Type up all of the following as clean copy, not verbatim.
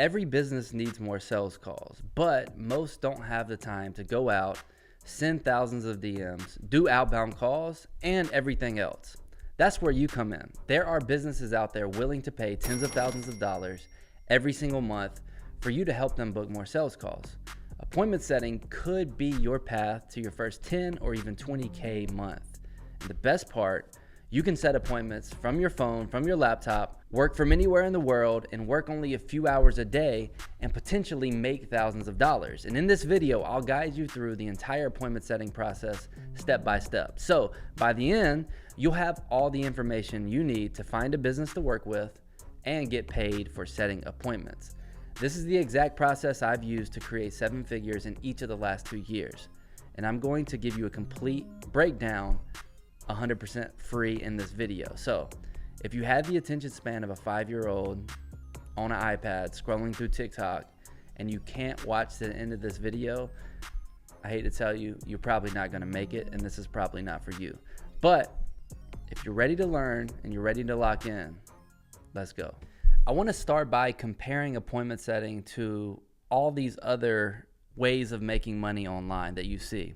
Every business needs more sales calls, but most don't have the time to go out, send thousands of DMs, do outbound calls, and everything else. That's where you come in. There are businesses out there willing to pay tens of thousands of dollars every single month for you to help them book more sales calls. Appointment setting could be your path to your first 10 or even 20K month. And the best part, you can set appointments from your phone, from your laptop, work from anywhere in the world, and work only a few hours a day and potentially make thousands of dollars. And in this video, I'll guide you through the entire appointment setting process step by step. So by the end, you'll have all the information you need to find a business to work with and get paid for setting appointments. This is the exact process I've used to create 7 figures in each of the last 2 years. And I'm going to give you a complete breakdown 100% free in this video. So if you have the attention span of a 5-year-old on an iPad scrolling through TikTok and you can't watch the end of this video, I hate to tell you, you're probably not going to make it, and this is probably not for you. But if you're ready to learn and you're ready to lock in, let's go. I want to start by comparing appointment setting to all these other ways of making money online that you see.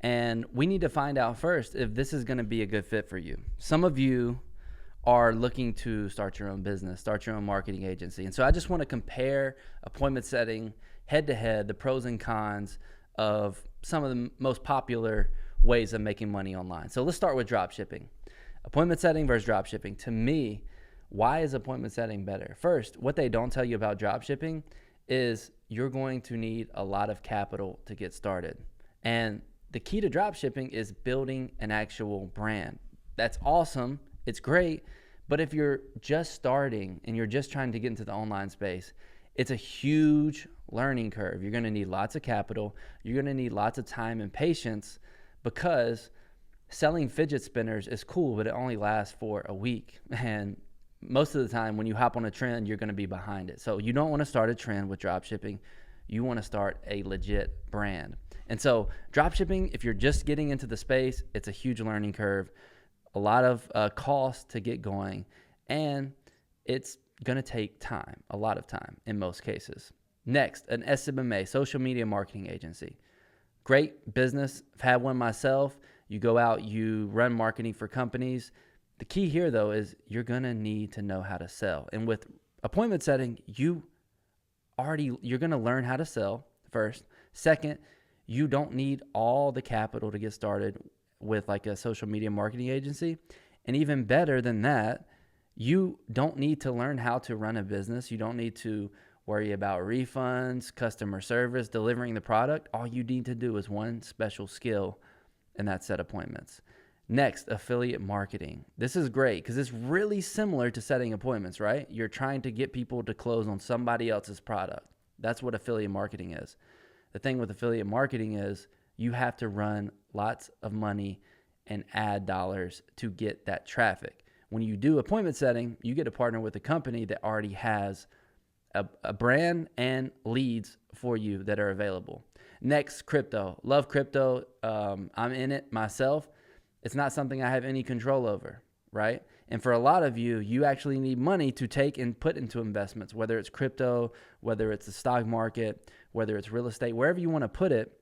And we need to find out first if this is going to be a good fit for you. Some of you are looking to start your own business, start your own marketing agency. And so I just want to compare appointment setting head to head, the pros and cons of some of the most popular ways of making money online. So let's start with drop shipping. Appointment setting versus drop shipping. To me, why is appointment setting better? First, what they don't tell you about drop shipping is you're going to need a lot of capital to get started. And the key to drop shipping is building an actual brand. That's awesome. It's great. But if you're just starting and you're just trying to get into the online space, it's a huge learning curve. You're going to need lots of capital. You're going to need lots of time and patience, because selling fidget spinners is cool, but it only lasts for a week. And most of the time when you hop on a trend, you're going to be behind it. So you don't want to start a trend with drop shipping. You want to start a legit brand. And so dropshipping, if you're just getting into the space, it's a huge learning curve, a lot of cost to get going, and it's going to take time, a lot of time in most cases. Next, an SMMA, social media marketing agency. Great business. I've had one myself. You go out, you run marketing for companies. The key here, though, is you're going to need to know how to sell. And with appointment setting, you're going to learn how to sell first. Second, you don't need all the capital to get started with like a social media marketing agency. And even better than that, you don't need to learn how to run a business. You don't need to worry about refunds, customer service, delivering the product. All you need to do is one special skill, and that's set appointments. Next, affiliate marketing. This is great because it's really similar to setting appointments, right? You're trying to get people to close on somebody else's product. That's what affiliate marketing is. The thing with affiliate marketing is you have to run lots of money and ad dollars to get that traffic. When you do appointment setting, you get to partner with a company that already has a brand and leads for you that are available. Next, crypto. Love crypto. I'm in it myself. It's not something I have any control over, right? And for a lot of you, you actually need money to take and put into investments, whether it's crypto, whether it's the stock market, whether it's real estate, wherever you want to put it,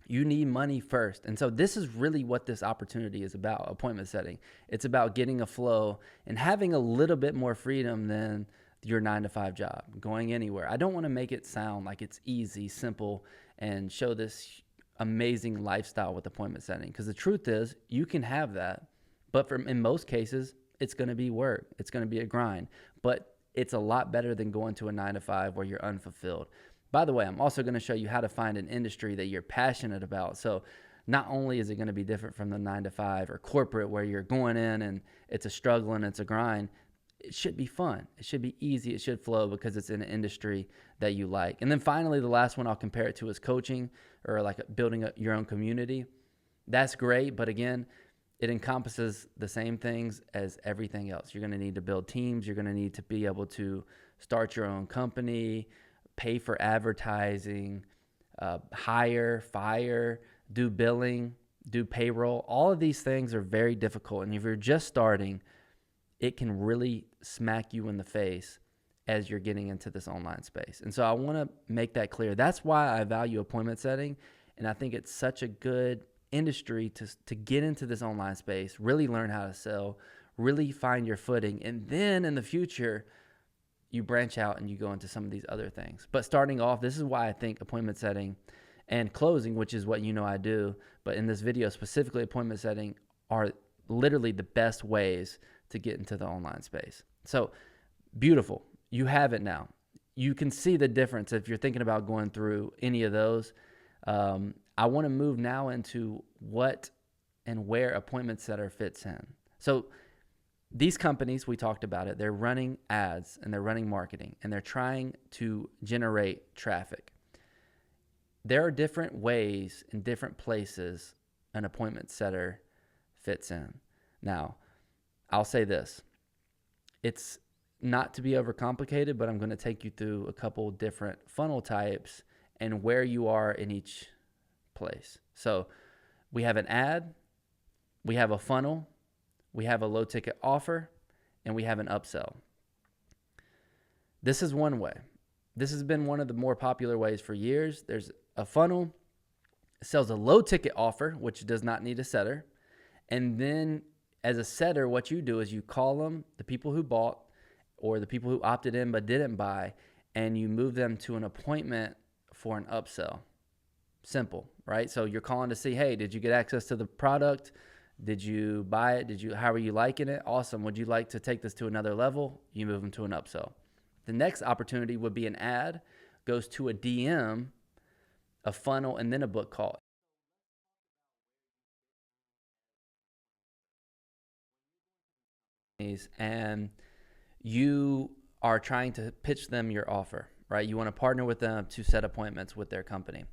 you need money first. And so this is really what this opportunity is about, appointment setting. It's about getting a flow and having a little bit more freedom than your 9-to-5 job, going anywhere. I don't want to make it sound like it's easy, simple, and show this amazing lifestyle with appointment setting, because the truth is you can have that, but in most cases, it's going to be work. It's going to be a grind, but it's a lot better than going to a 9-to-5 where you're unfulfilled. By the way, I'm also going to show you how to find an industry that you're passionate about. So not only is it going to be different from the 9-to-5 or corporate where you're going in and it's a struggle and it's a grind, it should be fun. It should be easy. It should flow because it's in an industry that you like. And then finally, the last one I'll compare it to is coaching, or like building your own community. That's great, but again, it encompasses the same things as everything else. You're going to need to build teams. You're going to need to be able to start your own company, pay for advertising, hire, fire, do billing, do payroll. All of these things are very difficult. And if you're just starting, it can really smack you in the face as you're getting into this online space. And so I want to make that clear. That's why I value appointment setting. And I think it's such a good industry to get into this online space, really learn how to sell, really find your footing. And then in the future, you branch out and you go into some of these other things. But starting off, this is why I think appointment setting and closing, which is what I do, but in this video specifically, appointment setting are literally the best ways to get into the online space. So beautiful. You have it now. You can see the difference if you're thinking about going through any of those. I want to move now into what and where Appointment Setter fits in. So these companies, we talked about it, they're running ads and they're running marketing and they're trying to generate traffic. There are different ways and different places an appointment setter fits in. Now, I'll say this. It's not to be overcomplicated, but I'm going to take you through a couple different funnel types and where you are in each place. So we have an ad, we have a funnel, we have a low ticket offer, and we have an upsell. This is one way. This has been one of the more popular ways for years. There's a funnel, it sells a low ticket offer, which does not need a setter. And then as a setter, what you do is you call them, the people who bought or the people who opted in but didn't buy, and you move them to an appointment for an upsell. Simple, right? So you're calling to see, hey, did you get access to the product? Did you buy it? How are you liking it? Awesome. Would you like to take this to another level? You move them to an upsell. The next opportunity would be an ad, goes to a DM, a funnel, and then a book call. And you are trying to pitch them your offer, right? You want to partner with them to set appointments with their company.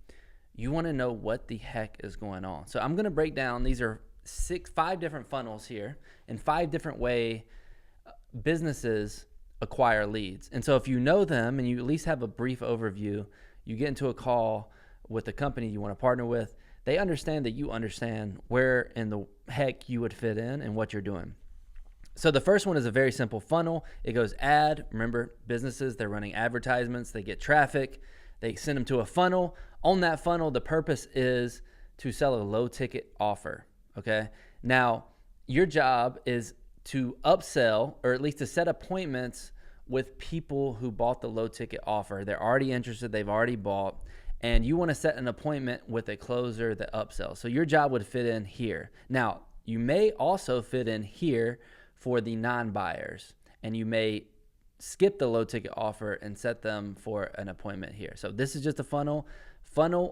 You want to know what the heck is going on. So I'm going to break down, these are 5 different funnels here and 5 different way businesses acquire leads. And so if you know them and you at least have a brief overview, you get into a call with the company you want to partner with, they understand that you understand where in the heck you would fit in and what you're doing. So the first one is a very simple funnel. It goes ad. Remember, businesses, they're running advertisements. They get traffic. They send them to a funnel. On that funnel, the purpose is to sell a low ticket offer, okay? Now, your job is to upsell or at least to set appointments with people who bought the low ticket offer. They're already interested. They've already bought. And you want to set an appointment with a closer that upsells. So your job would fit in here. Now, you may also fit in here for the non-buyers, and you may skip the low ticket offer and set them for an appointment here. So this is just a funnel,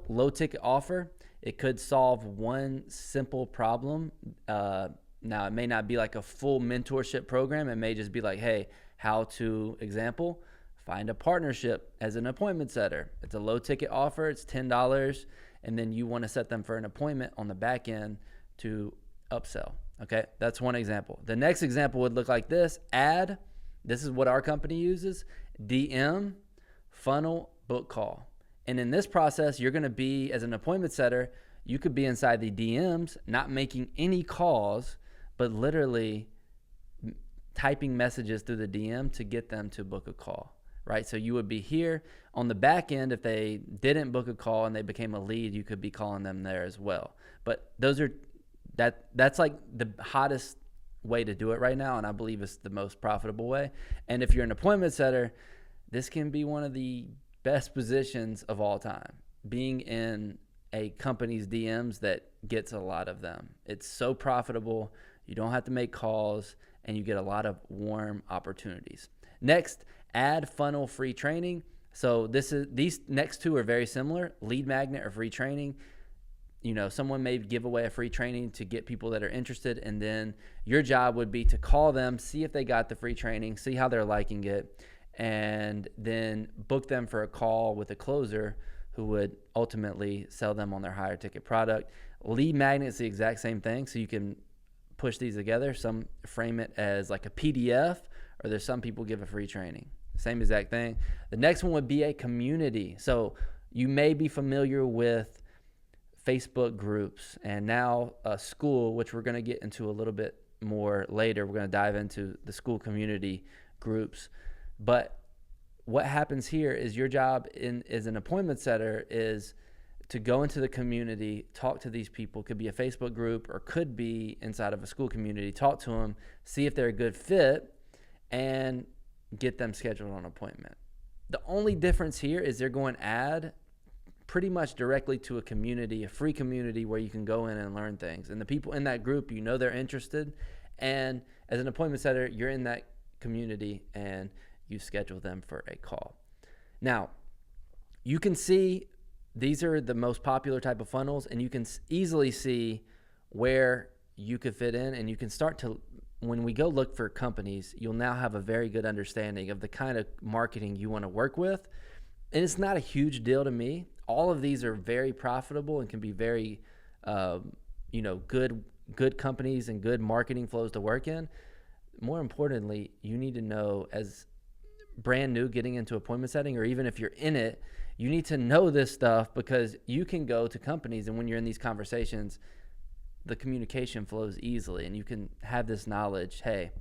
low ticket offer. It could solve one simple problem. Now it may not be like a full mentorship program. It may just be like, hey, how to example, find a partnership as an appointment setter. It's a low ticket offer. It's $10. And then you want to set them for an appointment on the back end to upsell. Okay, that's one example. The next example would look like this. Ad, this is what our company uses. DM, funnel, book call. And in this process, you're going to be, as an appointment setter, you could be inside the DMs, not making any calls, but literally typing messages through the DM to get them to book a call, right? So you would be here on the back end. If they didn't book a call and they became a lead, you could be calling them there as well. But those are that's like the hottest way to do it right now, and I believe it's the most profitable way. And if you're an appointment setter, this can be one of the best positions of all time, being in a company's DMs that gets a lot of them. It's so profitable. You don't have to make calls, and you get a lot of warm opportunities. Next, ad, funnel, free training. So these next 2 are very similar. Lead magnet or free training. You know, someone may give away a free training to get people that are interested, and then your job would be to call them, see if they got the free training, see how they're liking it, and then book them for a call with a closer who would ultimately sell them on their higher ticket product. Lead magnet is the exact same thing, so you can push these together. Some frame it as like a PDF, or there's some people give a free training. Same exact thing. The next one would be a community. So you may be familiar with Facebook groups, and now a school, which we're going to get into a little bit more later. We're going to dive into the school community groups. But what happens here is your job as an appointment setter is to go into the community, talk to these people. Could be a Facebook group or could be inside of a school community. Talk to them, see if they're a good fit, and get them scheduled on an appointment. The only difference here is they're going to add pretty much directly to a community, a free community where you can go in and learn things. And the people in that group, you know they're interested. And as an appointment setter, you're in that community and you schedule them for a call. Now, you can see these are the most popular type of funnels, and you can easily see where you could fit in, and you can start to, when we go look for companies, you'll now have a very good understanding of the kind of marketing you want to work with. And it's not a huge deal to me. All of these are very profitable and can be very, good companies and good marketing flows to work in. More importantly, you need to know, as brand new getting into appointment setting, or even if you're in it, you need to know this stuff, because you can go to companies, and when you're in these conversations, the communication flows easily, and you can have this knowledge. Hey,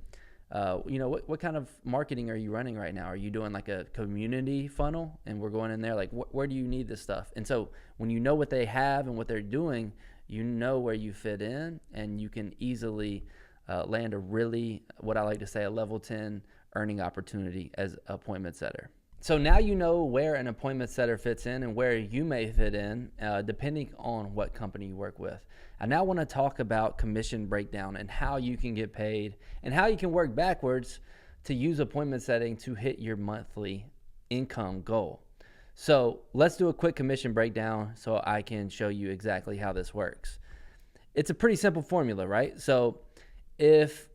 what kind of marketing are you running right now? Are you doing like a community funnel? And we're going in there like, where do you need this stuff? And so when you know what they have and what they're doing, you know where you fit in, and you can easily land a really, what I like to say, a level 10 earning opportunity as an appointment setter. So now you know where an appointment setter fits in and where you may fit in, depending on what company you work with. I now want to talk about commission breakdown and how you can get paid and how you can work backwards to use appointment setting to hit your monthly income goal. So let's do a quick commission breakdown so I can show you exactly how this works. It's a pretty simple formula, right? So if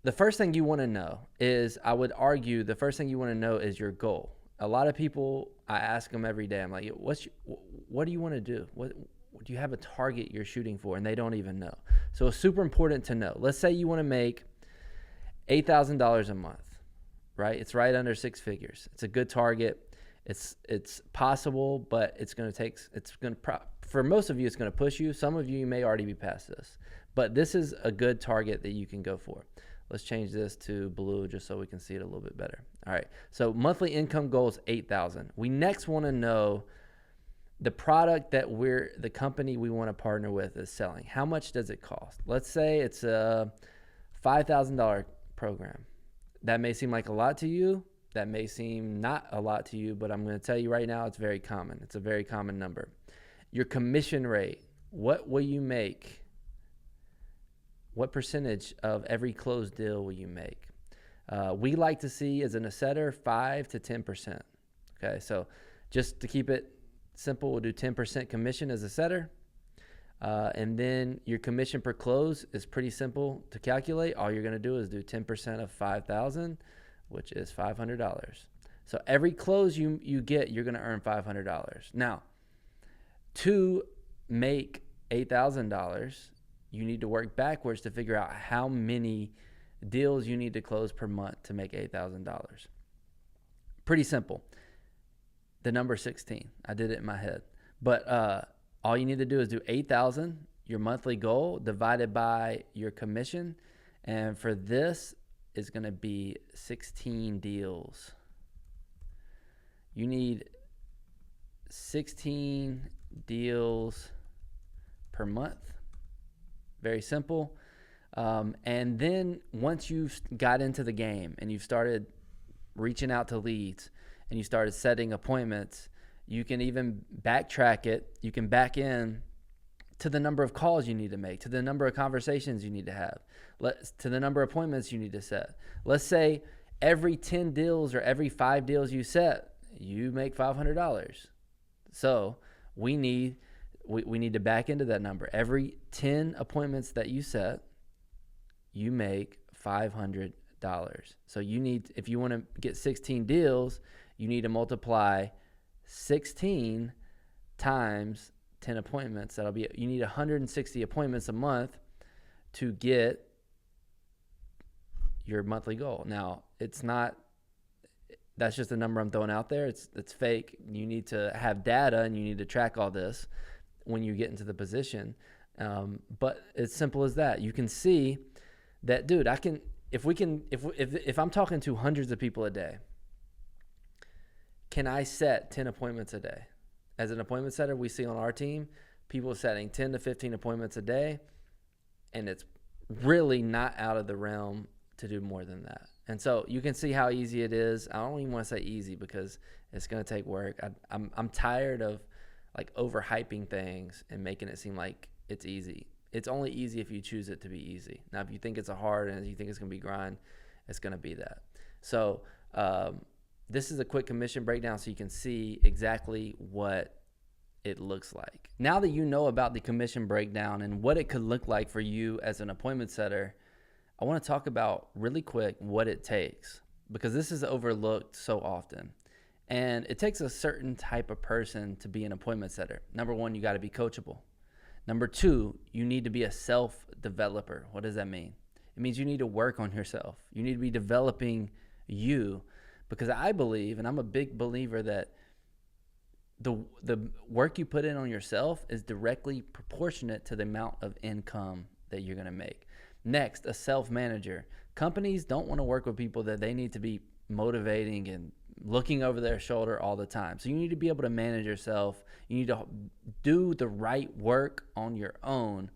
the first thing you want to know is, I would argue the first thing you want to know is your goal. A lot of people, I ask them every day, I'm like, what do you want to do? What do you have a target you're shooting for? And they don't even know. So it's super important to know. Let's say you want to make $8,000 a month, right? It's right under six figures. It's a good target. It's possible, but for most of you, it's going to push you. Some of you may already be past this, but this is a good target that you can go for. Let's change this to blue just so we can see it a little bit better. All right, so monthly income goal is $8,000. We next want to know the product that the company we want to partner with is selling. How much does it cost? Let's say it's a $5,000 program. That may seem like a lot to you. That may seem not a lot to you, but I'm going to tell you right now, it's very common. It's a very common number. Your commission rate, what will you make? What percentage of every closed deal will you make? We like to see, as an setter, 5 to 10%. Okay, so just to keep it simple, we'll do 10% commission as a setter. And then your commission per close is pretty simple to calculate. All you're going to do is do 10% of 5,000, which is $500. So every close you get, you're going to earn $500. Now, to make $8,000, you need to work backwards to figure out how many deals you need to close per month to make $8,000. Pretty simple. The number 16. I did it in my head. But all you need to do is do 8,000, your monthly goal, divided by your commission. And for this is going to be 16 deals. You need 16 deals per month. Very simple. And then once you've got into the game and you've started reaching out to leads and you started setting appointments, you can even backtrack it. You can back in to the number of calls you need to make, to the number of conversations you need to have, to the number of appointments you need to set. Let's say every 10 deals or every 5 deals you set, you make $500. So we need to back into that number. Every 10 appointments that you set, you make $500. So if you want to get 16 deals, you need to multiply 16 times 10 appointments. You need 160 appointments a month to get your monthly goal. Now, that's just a number I'm throwing out there. It's fake. You need to have data and you need to track all this when you get into the position. But it's simple as that. You can see that, dude, if I'm talking to hundreds of people a day, can I set 10 appointments a day? As an appointment setter, we see on our team people setting 10 to 15 appointments a day, and it's really not out of the realm to do more than that. And so you can see how easy it is. I don't even want to say easy because it's going to take work. I'm tired of like overhyping things and making it seem like it's easy. It's only easy if you choose it to be easy. Now, if you think it's a hard and you think it's going to be grind, it's going to be that. So this is a quick commission breakdown so you can see exactly what it looks like. Now that you know about the commission breakdown and what it could look like for you as an appointment setter, I want to talk about really quick what it takes, because this is overlooked so often. And it takes a certain type of person to be an appointment setter. Number one, you got to be coachable. Number two, you need to be a self-developer. What does that mean? It means you need to work on yourself. You need to be developing you, because I believe, and I'm a big believer, that the work you put in on yourself is directly proportionate to the amount of income that you're going to make. Next, a self-manager. Companies don't want to work with people that they need to be motivating and looking over their shoulder all the time. So you need to be able to manage yourself. You need to do the right work on your own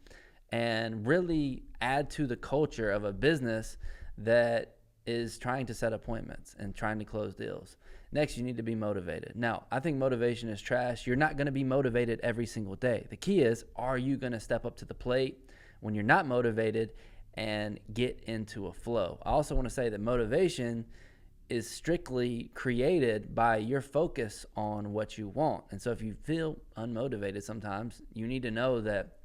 and really add to the culture of a business that is trying to set appointments and trying to close deals. Next, you need to be motivated. Now, I think motivation is trash. You're not going to be motivated every single day. The key is, are you going to step up to the plate when you're not motivated and get into a flow? I also want to say that motivation is strictly created by your focus on what you want. And so if you feel unmotivated sometimes, you need to know that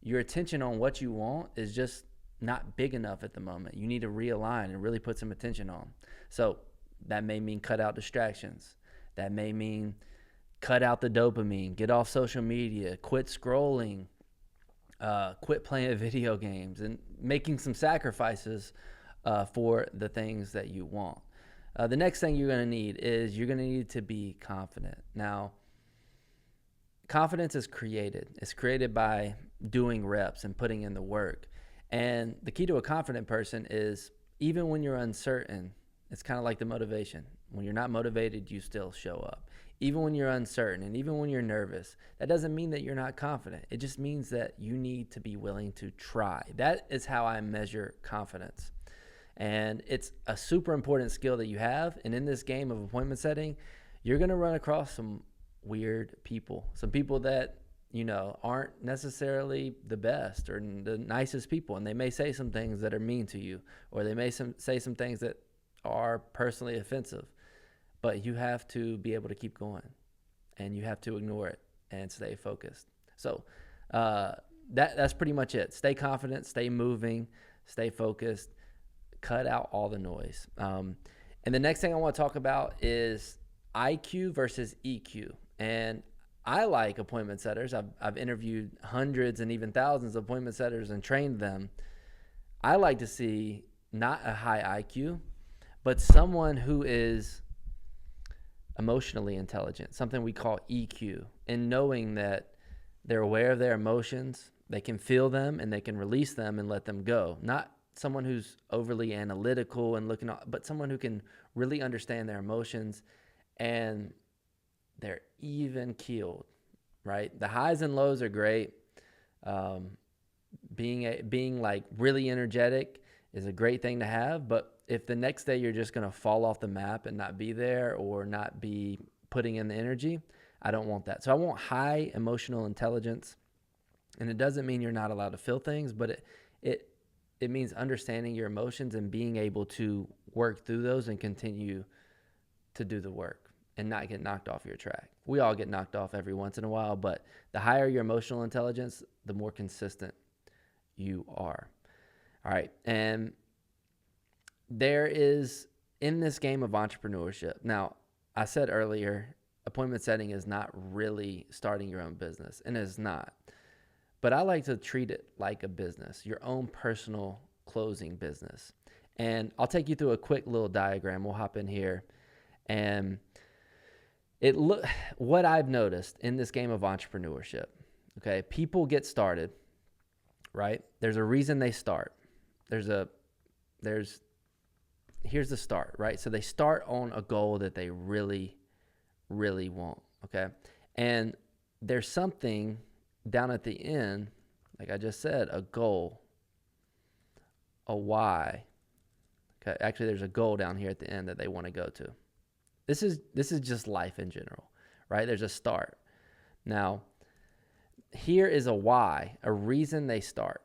your attention on what you want is just not big enough at the moment. You need to realign and really put some attention on. So that may mean cut out distractions. That may mean cut out the dopamine, get off social media, quit scrolling, quit playing video games, and making some sacrifices for the things that you want. The next thing you're going to need is you're going to need to be confident. Now, confidence is created. It's created by doing reps and putting in the work. And the key to a confident person is, even when you're uncertain, it's kind of like the motivation. When you're not motivated, you still show up. Even when you're uncertain and even when you're nervous, that doesn't mean that you're not confident. It just means that you need to be willing to try. That is how I measure confidence. And it's a super important skill that you have. And in this game of appointment setting, you're going to run across some weird people, some people that, you know, aren't necessarily the best or the nicest people. And they may say some things that are mean to you, or they may say some things that are personally offensive. But you have to be able to keep going, and you have to ignore it and stay focused. So that's pretty much it. Stay confident, stay moving, stay focused, cut out all the noise. And the next thing I want to talk about is IQ versus EQ. And I like appointment setters. I've interviewed hundreds and even thousands of appointment setters and trained them. I like to see not a high IQ, but someone who is emotionally intelligent, something we call EQ, and knowing that they're aware of their emotions, they can feel them, and they can release them and let them go. Not someone who's overly analytical and looking, but someone who can really understand their emotions, and they're even keeled, right? The highs and lows are great. Being like really energetic is a great thing to have, but if the next day you're just going to fall off the map and not be there or not be putting in the energy, I don't want that. So I want high emotional intelligence, and it doesn't mean you're not allowed to feel things, but it means understanding your emotions and being able to work through those and continue to do the work and not get knocked off your track. We all get knocked off every once in a while, but the higher your emotional intelligence, the more consistent you are. All right. And there is, in this game of entrepreneurship, now I said earlier, appointment setting is not really starting your own business, and it's not. But I like to treat it like a business, your own personal closing business. And I'll take you through a quick little diagram. We'll hop in here. And what I've noticed in this game of entrepreneurship, okay, people get started, right? There's a reason they start. Here's the start, right? So they start on a goal that they really really want. Okay. And there's something down at the end, like I just said, a goal, a why. Okay. Actually, there's a goal down here at the end that they want to go to. This is just life in general, right? There's a start. Now, here is a why, a reason they start.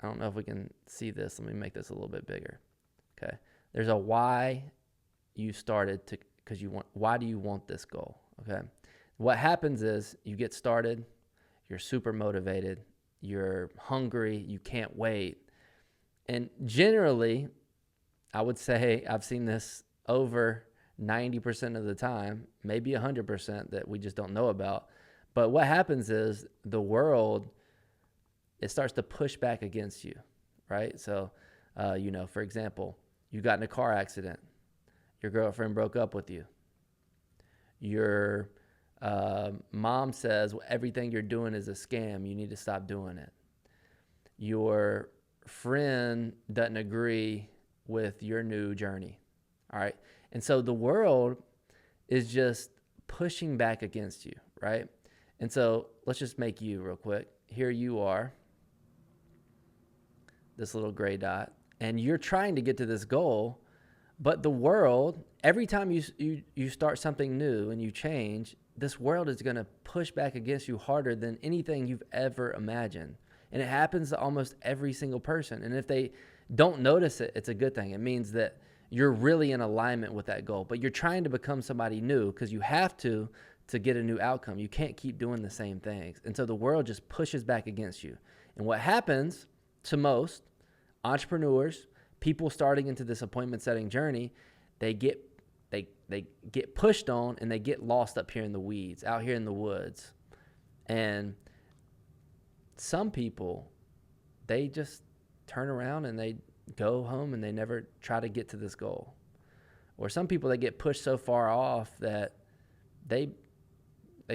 I don't know if we can see this. Let me make this a little bit bigger. Okay. There's a why you started to, because you want, why do you want this goal? Okay. What happens is you get started, you're super motivated, you're hungry, you can't wait. And generally, I would say I've seen this over 90% of the time, maybe 100% that we just don't know about. But what happens is the world, it starts to push back against you, right? So, for example, you got in a car accident. Your girlfriend broke up with you. Your mom says everything you're doing is a scam. You need to stop doing it. Your friend doesn't agree with your new journey. All right. And so the world is just pushing back against you, right? And so let's just make you real quick. Here you are, this little gray dot, and you're trying to get to this goal, but the world, every time you start something new and you change, this world is going to push back against you harder than anything you've ever imagined. And it happens to almost every single person. And if they don't notice it, it's a good thing. It means that you're really in alignment with that goal, but you're trying to become somebody new because you have to get a new outcome. You can't keep doing the same things. And so the world just pushes back against you. And what happens to most entrepreneurs, people starting into this appointment setting journey, they get pushed on and they get lost up here in the weeds, out here in the woods. And some people, they just turn around and they go home and they never try to get to this goal. Or some people, they get pushed so far off that they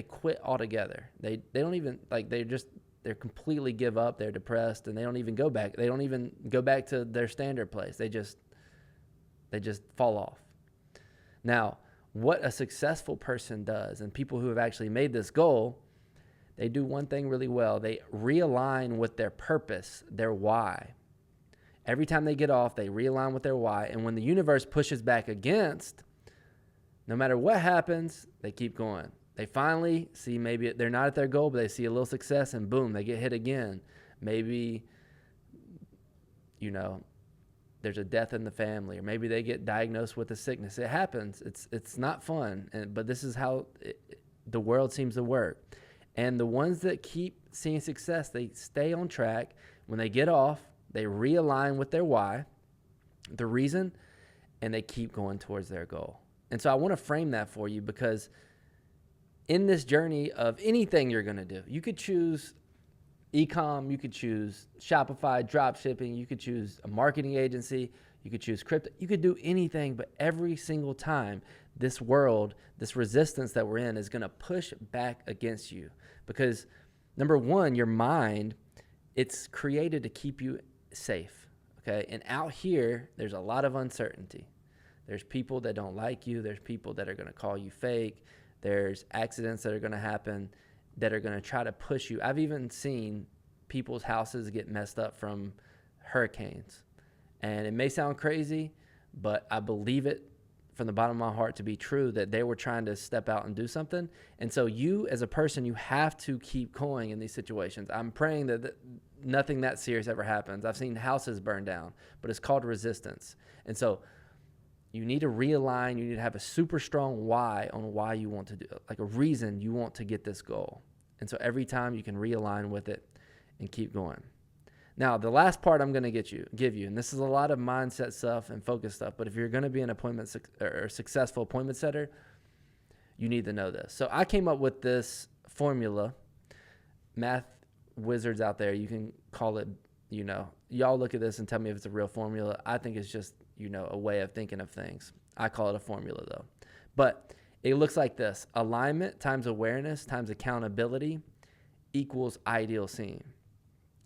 quit altogether. They don't even, like, they're completely give up. They're depressed and they don't even go back. They don't even go back to their standard place. They just fall off. Now, what a successful person does, and people who have actually made this goal, they do one thing really well. They realign with their purpose, their why. Every time they get off, they realign with their why. And when the universe pushes back against, no matter what happens, they keep going. They finally see, maybe they're not at their goal, but they see a little success and boom, they get hit again. Maybe, there's a death in the family, or maybe they get diagnosed with a sickness. It happens. It's not fun, but this is how the world seems to work. And the ones that keep seeing success, they stay on track. When they get off, they realign with their why, the reason, and they keep going towards their goal. And so I want to frame that for you, because in this journey of anything you're going to do, you could choose e-com, you could choose Shopify, drop shipping, you could choose a marketing agency, you could choose crypto, you could do anything, but every single time this world, this resistance that we're in is going to push back against you. Because number one, your mind, it's created to keep you safe. Okay. And out here, there's a lot of uncertainty. There's people that don't like you. There's people that are going to call you fake. There's accidents that are going to happen that are going to try to push you. I've even seen people's houses get messed up from hurricanes. And it may sound crazy, but I believe it from the bottom of my heart to be true, that they were trying to step out and do something. And so you, as a person, you have to keep going in these situations. I'm praying that nothing that serious ever happens. I've seen houses burn down, but it's called resistance. And so you need to realign. You need to have a super strong why on why you want to do it, like a reason you want to get this goal. And so every time you can realign with it and keep going. Now, the last part I'm going to give you, and this is a lot of mindset stuff and focus stuff, but if you're going to be an appointment or successful appointment setter, you need to know this. So I came up with this formula. Math wizards out there, you can call it, y'all look at this and tell me if it's a real formula. I think it's just, a way of thinking of things. I call it a formula though. But it looks like this: alignment times awareness times accountability equals ideal scene.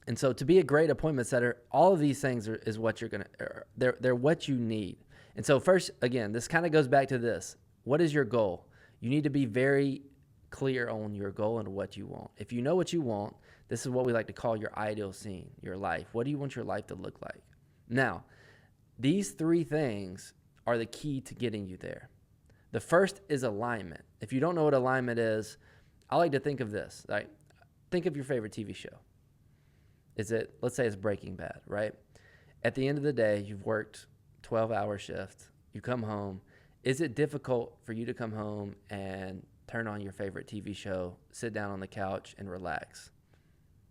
And so to be a great appointment setter, all of these things is what they're what you need. And so first, again, this kind of goes back to this. What is your goal? You need to be very clear on your goal and what you want. If you know what you want, this is what we like to call your ideal scene, your life. What do you want your life to look like? Now, these three things are the key to getting you there. The first is alignment. If you don't know what alignment is, I like to think of this. Right? Think of your favorite TV show. Let's say it's Breaking Bad, right? At the end of the day, you've worked 12-hour shift. You come home. Is it difficult for you to come home and turn on your favorite TV show, sit down on the couch, and relax?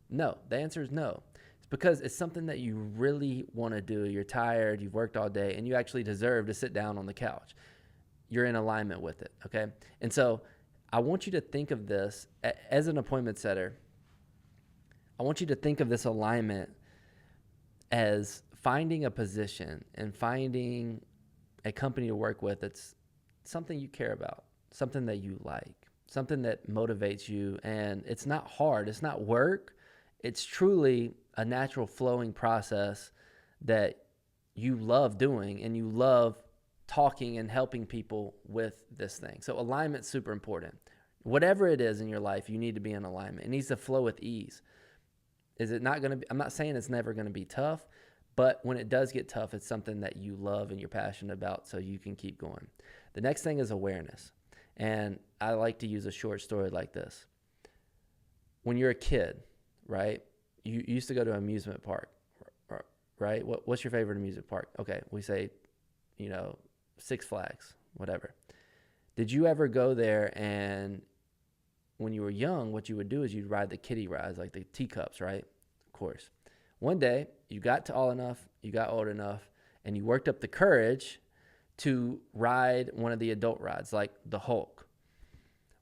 No. The answer is no. It's because it's something that you really want to do. You're tired, you've worked all day, and you actually deserve to sit down on the couch. You're in alignment with it, okay? And so I want you to think of this as an appointment setter. I want you to think of this alignment as finding a position and finding a company to work with that's something you care about, something that you like, something that motivates you. And it's not hard. It's not work. It's truly a natural flowing process that you love doing, and you love talking and helping people with this thing. So alignment's super important. Whatever it is in your life, you need to be in alignment. It needs to flow with ease. Is it not going to be, I'm not saying it's never going to be tough, but when it does get tough, it's something that you love and you're passionate about, so you can keep going. The next thing is awareness. And I like to use a short story like this. When you're a kid, right, you used to go to an amusement park, right? What's your favorite amusement park? Okay, we say, Six Flags, whatever. Did you ever go there and when you were young, what you would do is you'd ride the kiddie rides, like the teacups, right? Of course. One day, you got old enough, and you worked up the courage to ride one of the adult rides, like the Hulk.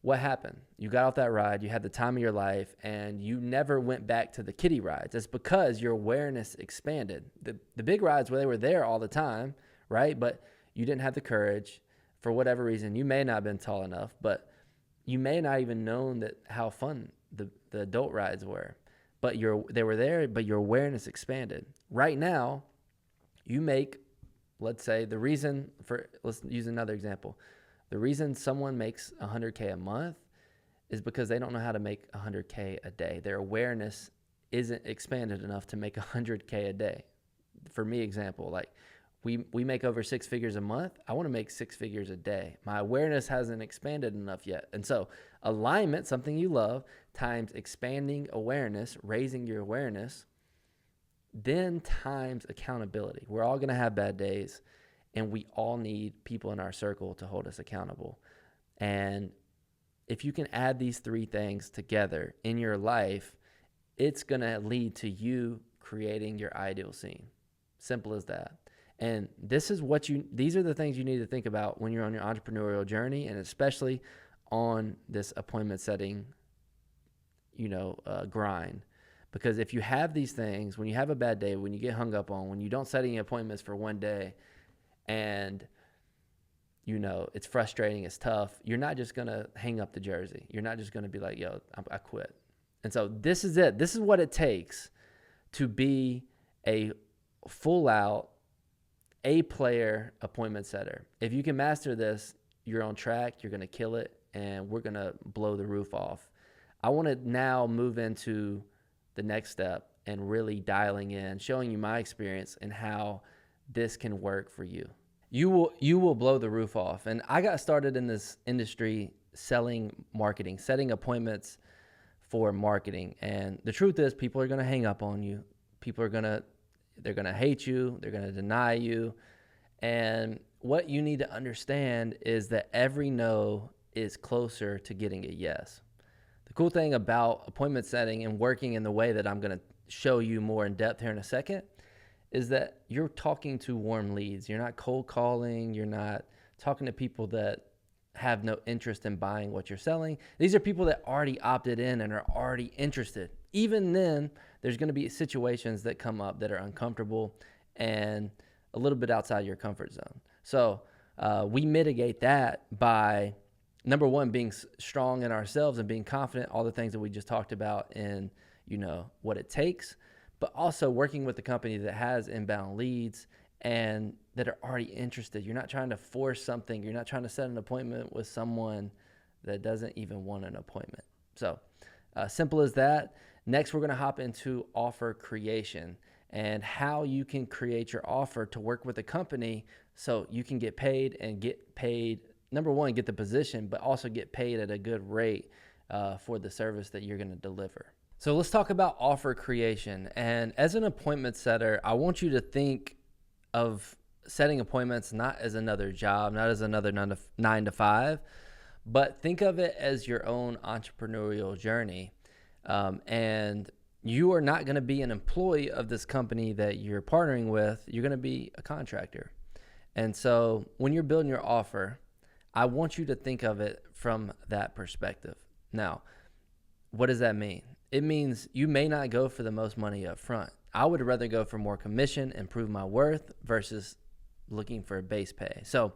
What happened? You got off that ride, you had the time of your life, and you never went back to the kiddie rides. It's because your awareness expanded. The big rides, they were there all the time, right? But you didn't have the courage for whatever reason. You may not have been tall enough, but you may not even known that how fun the adult rides were. But they were there, but your awareness expanded. Right now, you make, let's say, let's use another example. The reason someone makes $100K a month is because they don't know how to make $100K a day. Their awareness isn't expanded enough to make $100K a day. For me, example, like we make over 6 figures a month. I want to make 6 figures a day. My awareness hasn't expanded enough yet. And so alignment, something you love, times expanding awareness, raising your awareness, then times accountability. We're all going to have bad days, and we all need people in our circle to hold us accountable. And if you can add these three things together in your life, it's going to lead to you creating your ideal scene. Simple as that. And these are the things you need to think about when you're on your entrepreneurial journey, and especially on this appointment setting, grind. Because if you have these things, when you have a bad day, when you get hung up on, when you don't set any appointments for one day, and it's frustrating, it's tough, you're not just going to hang up the jersey. You're not just going to be like, yo, I quit. And so this is it. This is what it takes to be a full out A-player appointment setter. If you can master this, you're on track, you're going to kill it, and we're going to blow the roof off. I want to now move into the next step and really dialing in, showing you my experience and how this can work for you. You will blow the roof off. And I got started in this industry selling marketing, setting appointments for marketing. And the truth is, people are going to hang up on you. They're going to hate you. They're going to deny you. And what you need to understand is that every no is closer to getting a yes. The cool thing about appointment setting and working in the way that I'm going to show you more in depth here in a second is that you're talking to warm leads. You're not cold calling. You're not talking to people that have no interest in buying what you're selling. These are people that already opted in and are already interested. Even then, there's going to be situations that come up that are uncomfortable and a little bit outside your comfort zone. So we mitigate that by, number one, being strong in ourselves and being confident, all the things that we just talked about in, what it takes, but also working with a company that has inbound leads and that are already interested. You're not trying to force something. You're not trying to set an appointment with someone that doesn't even want an appointment. So simple as that. Next, we're going to hop into offer creation and how you can create your offer to work with a company so you can get paid and get paid, number one, get the position, but also get paid at a good rate for the service that you're going to deliver. So let's talk about offer creation. And as an appointment setter, I want you to think of setting appointments not as another job, not as another 9 to 5, but think of it as your own entrepreneurial journey. And you are not going to be an employee of this company that you're partnering with. You're going to be a contractor. And so when you're building your offer, I want you to think of it from that perspective. Now, what does that mean? It means you may not go for the most money up front. I would rather go for more commission and prove my worth versus looking for a base pay. So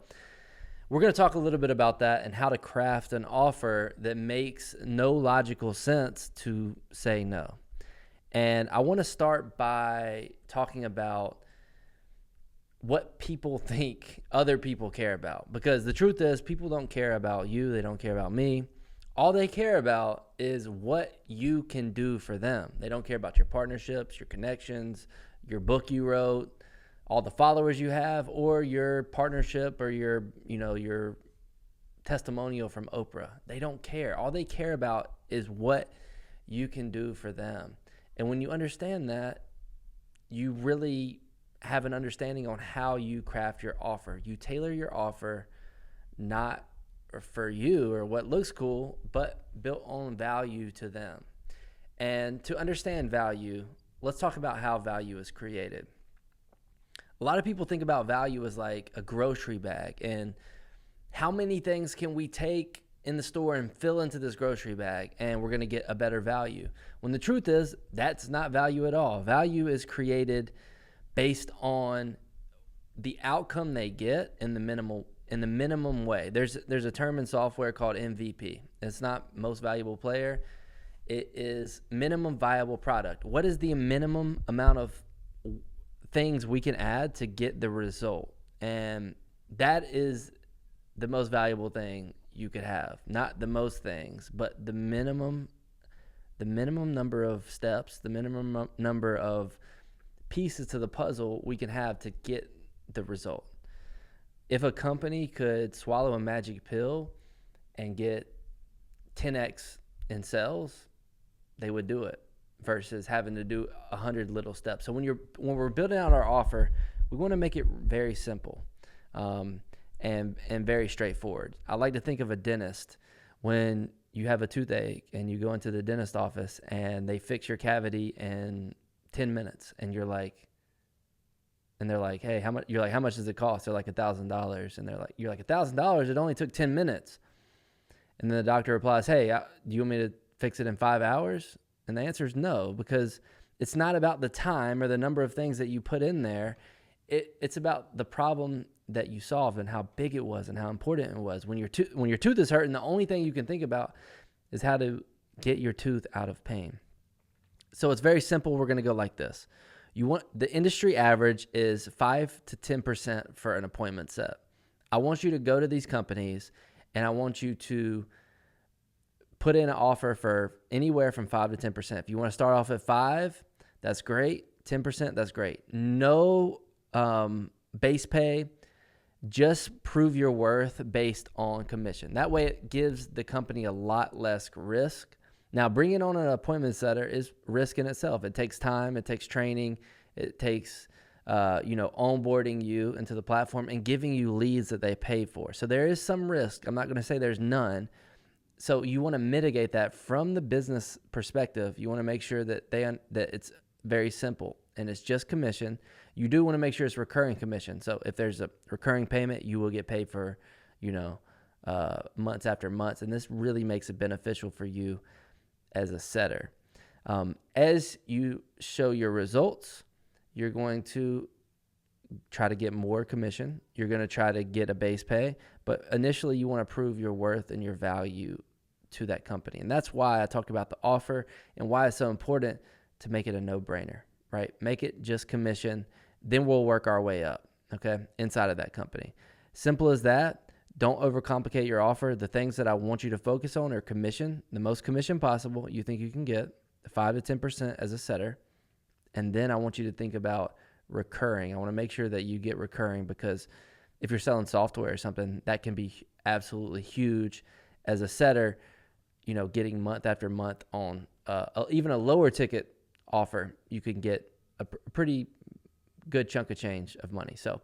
we're going to talk a little bit about that and how to craft an offer that makes no logical sense to say no. And I want to start by talking about what people think other people care about, because the truth is people don't care about you. They don't care about me. All they care about is what you can do for them. They don't care about your partnerships, your connections, your book you wrote, all the followers you have, or your partnership or your testimonial from Oprah. They don't care. All they care about is what you can do for them. And when you understand that, you really have an understanding on how you craft your offer. You tailor your offer not for you or what looks cool, but built on value to them. And to understand value, let's talk about how value is created. A lot of people think about value as like a grocery bag, and how many things can we take in the store and fill into this grocery bag and we're going to get a better value, when the truth is that's not value at all. Value is created based on the outcome they get in the minimum way. There's a term in software called MVP. It's not most valuable player. It is minimum viable product. What is the minimum amount of things we can add to get the result? And that is the most valuable thing you could have. Not the most things, but the minimum number of steps, the minimum number of pieces to the puzzle we can have to get the result. If a company could swallow a magic pill and get 10x in sales, they would do it versus having to do 100 little steps. So when we're building out our offer, we want to make it very simple and very straightforward. I like to think of a dentist. When you have a toothache and you go into the dentist office and they fix your cavity in 10 minutes and they're like, hey, how much? You're like, how much does it cost? They're like $1,000. And you're like, $1,000? It only took 10 minutes. And then the doctor replies, hey, do you want me to fix it in 5 hours? And the answer is no, because it's not about the time or the number of things that you put in there. It's about the problem that you solved and how big it was and how important it was. When your tooth is hurting, the only thing you can think about is how to get your tooth out of pain. So it's very simple. We're going to go like this. The industry average is 5 to 10% for an appointment set. I want you to go to these companies and I want you to put in an offer for anywhere from 5 to 10%. If you want to start off at 5, that's great. 10%, that's great. No base pay. Just prove your worth based on commission. That way it gives the company a lot less risk. Now, bringing on an appointment setter is risk in itself. It takes time. It takes training. It takes, onboarding you into the platform and giving you leads that they pay for. So there is some risk. I'm not going to say there's none. So you want to mitigate that from the business perspective. You want to make sure that that it's very simple and it's just commission. You do want to make sure it's recurring commission. So if there's a recurring payment, you will get paid for, months after months. And this really makes it beneficial for you as a setter. As you show your results, you're going to try to get more commission. You're going to try to get a base pay, but initially you want to prove your worth and your value to that company. And that's why I talked about the offer and why it's so important to make it a no-brainer, right? Make it just commission. Then we'll work our way up, okay, inside of that company. Simple as that. Don't overcomplicate your offer. The things that I want you to focus on are commission, the most commission possible you think you can get, 5 to 10% as a setter. And then I want you to think about recurring. I want to make sure that you get recurring, because if you're selling software or something, that can be absolutely huge as a setter, getting month after month on even a lower ticket offer, you can get a pretty good chunk of change of money. So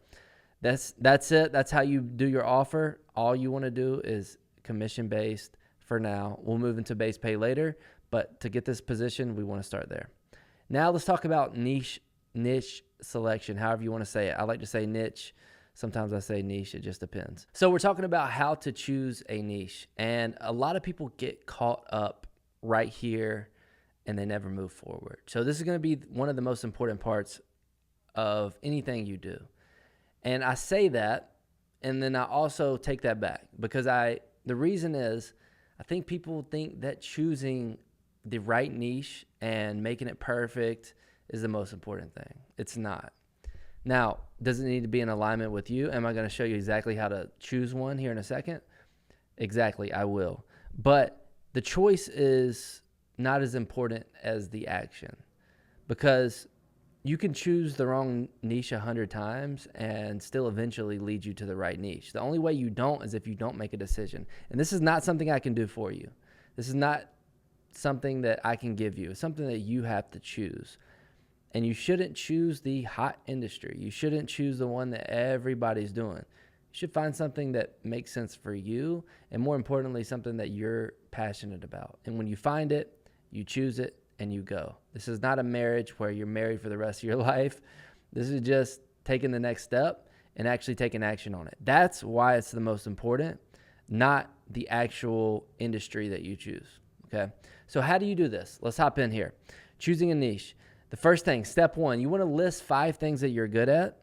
that's it. That's how you do your offer. All you want to do is commission based for now. We'll move into base pay later, but to get this position, we want to start there. Now let's talk about niche selection, however you want to say it. I like to say niche. Sometimes I say niche. It just depends. So we're talking about how to choose a niche, and a lot of people get caught up right here and they never move forward. So this is going to be one of the most important parts of anything you do. And I say that, and then I also take that back, because the reason is I think people think that choosing the right niche and making it perfect is the most important thing. It's not. Now, does it need to be in alignment with you? Am I going to show you exactly how to choose one here in a second? Exactly, I will. But the choice is not as important as the action, because you can choose the wrong niche 100 times and still eventually lead you to the right niche. The only way you don't is if you don't make a decision. And this is not something I can do for you. This is not something that I can give you. It's something that you have to choose. And you shouldn't choose the hot industry. You shouldn't choose the one that everybody's doing. You should find something that makes sense for you, and more importantly, something that you're passionate about. And when you find it, you choose it, and you go. This is not a marriage where you're married for the rest of your life. This is just taking the next step and actually taking action on it. That's why it's the most important, not the actual industry that you choose. Okay. So how do you do this? Let's hop in here. Choosing a niche. The first thing, step one, you want to list 5 things that you're good at,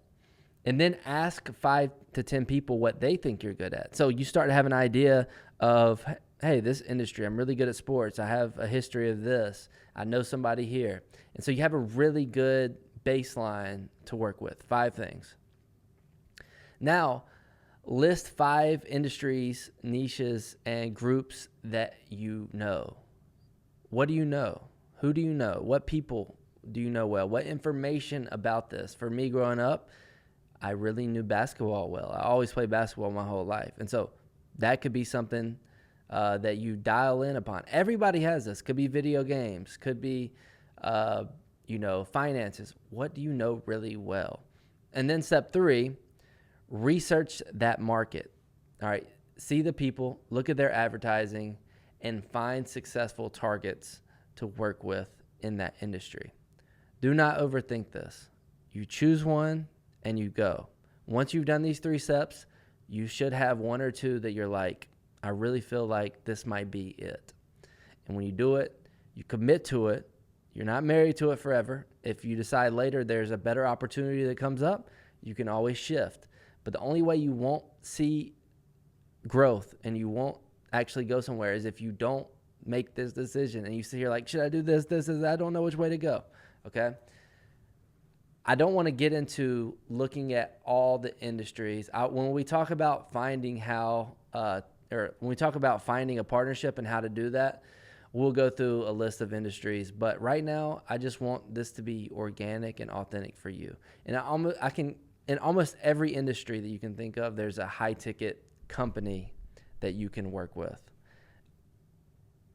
and then ask 5 to 10 people what they think you're good at. So you start to have an idea of, hey, this industry, I'm really good at sports. I have a history of this. I know somebody here. And so you have a really good baseline to work with, 5 things. Now, list 5 industries, niches, and groups that you know. What do you know? Who do you know? What people do you know well? What information about this? For me growing up, I really knew basketball well. I always played basketball my whole life. And so that could be something that you dial in upon. Everybody has this. Could be video games. Could be, finances. What do you know really well? And then step 3, research that market. All right. See the people, look at their advertising, and find successful targets to work with in that industry. Do not overthink this. You choose one and you go. Once you've done these 3 steps, you should have 1 or 2 that you're like, I really feel like this might be it. And when you do it, you commit to it. You're not married to it forever. If you decide later there's a better opportunity that comes up, you can always shift. But the only way you won't see growth and you won't actually go somewhere is if you don't make this decision and you sit here like, should I do this? I don't know which way to go. Okay. I don't want to get into looking at all the industries. When we talk about finding when we talk about finding a partnership and how to do that, we'll go through a list of industries. But right now, I just want this to be organic and authentic for you. And I can, in almost every industry that you can think of, there's a high ticket company that you can work with.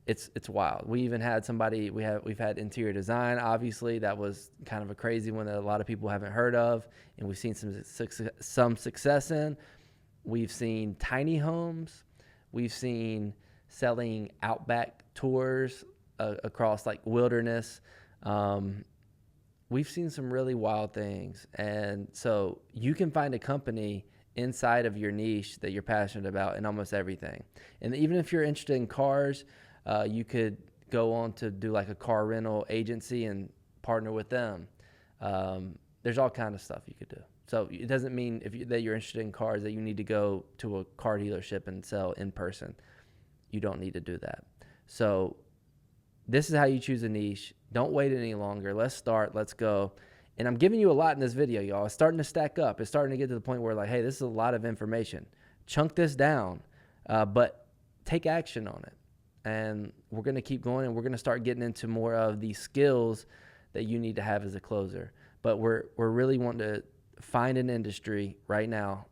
It's wild. We even had somebody, we've had interior design, obviously. That was kind of a crazy one that a lot of people haven't heard of, and we've seen some success in. We've seen tiny homes. We've seen selling outback tours across like wilderness. We've seen some really wild things. And so you can find a company inside of your niche that you're passionate about in almost everything. And even if you're interested in cars, you could go on to do like a car rental agency and partner with them. There's all kinds of stuff you could do. So it doesn't mean that you're interested in cars that you need to go to a car dealership and sell in person. You don't need to do that. So this is how you choose a niche. Don't wait any longer. Let's start. Let's go. And I'm giving you a lot in this video, y'all. It's starting to stack up. It's starting to get to the point where like, hey, this is a lot of information. chunk this down, but take action on it. And we're going to keep going, and we're going to start getting into more of the skills that you need to have as a closer. But we're really wanting to find an industry right now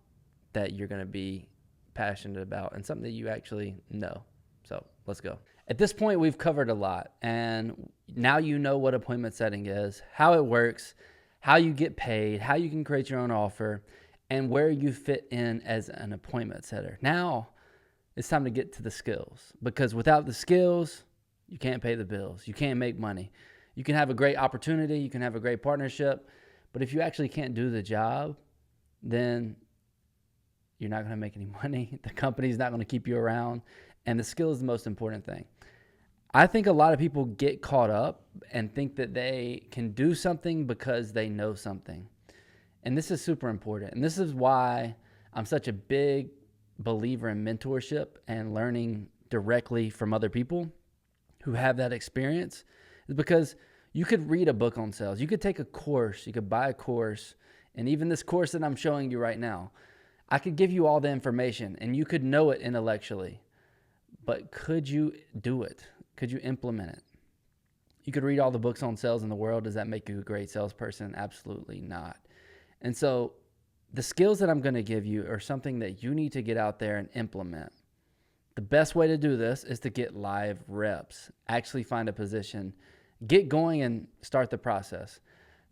that you're going to be passionate about and something that you actually know. So let's go. At this point, we've covered a lot, and now you know what appointment setting is, how it works, how you get paid, how you can create your own offer, and where you fit in as an appointment setter. Now it's time to get to the skills, because without the skills, you can't pay the bills. You can't make money. You can have a great opportunity. You can have a great partnership. But if you actually can't do the job, then you're not going to make any money. The company's not going to keep you around. And the skill is the most important thing. I think a lot of people get caught up and think that they can do something because they know something. And this is super important. And this is why I'm such a big believer in mentorship and learning directly from other people who have that experience, is because you could read a book on sales. You could take a course. You could buy a course. And even this course that I'm showing you right now, I could give you all the information and you could know it intellectually. But could you do it? Could you implement it? You could read all the books on sales in the world. Does that make you a great salesperson? Absolutely not. And so the skills that I'm going to give you are something that you need to get out there and implement. The best way to do this is to get live reps, actually find a position, get going and start the process.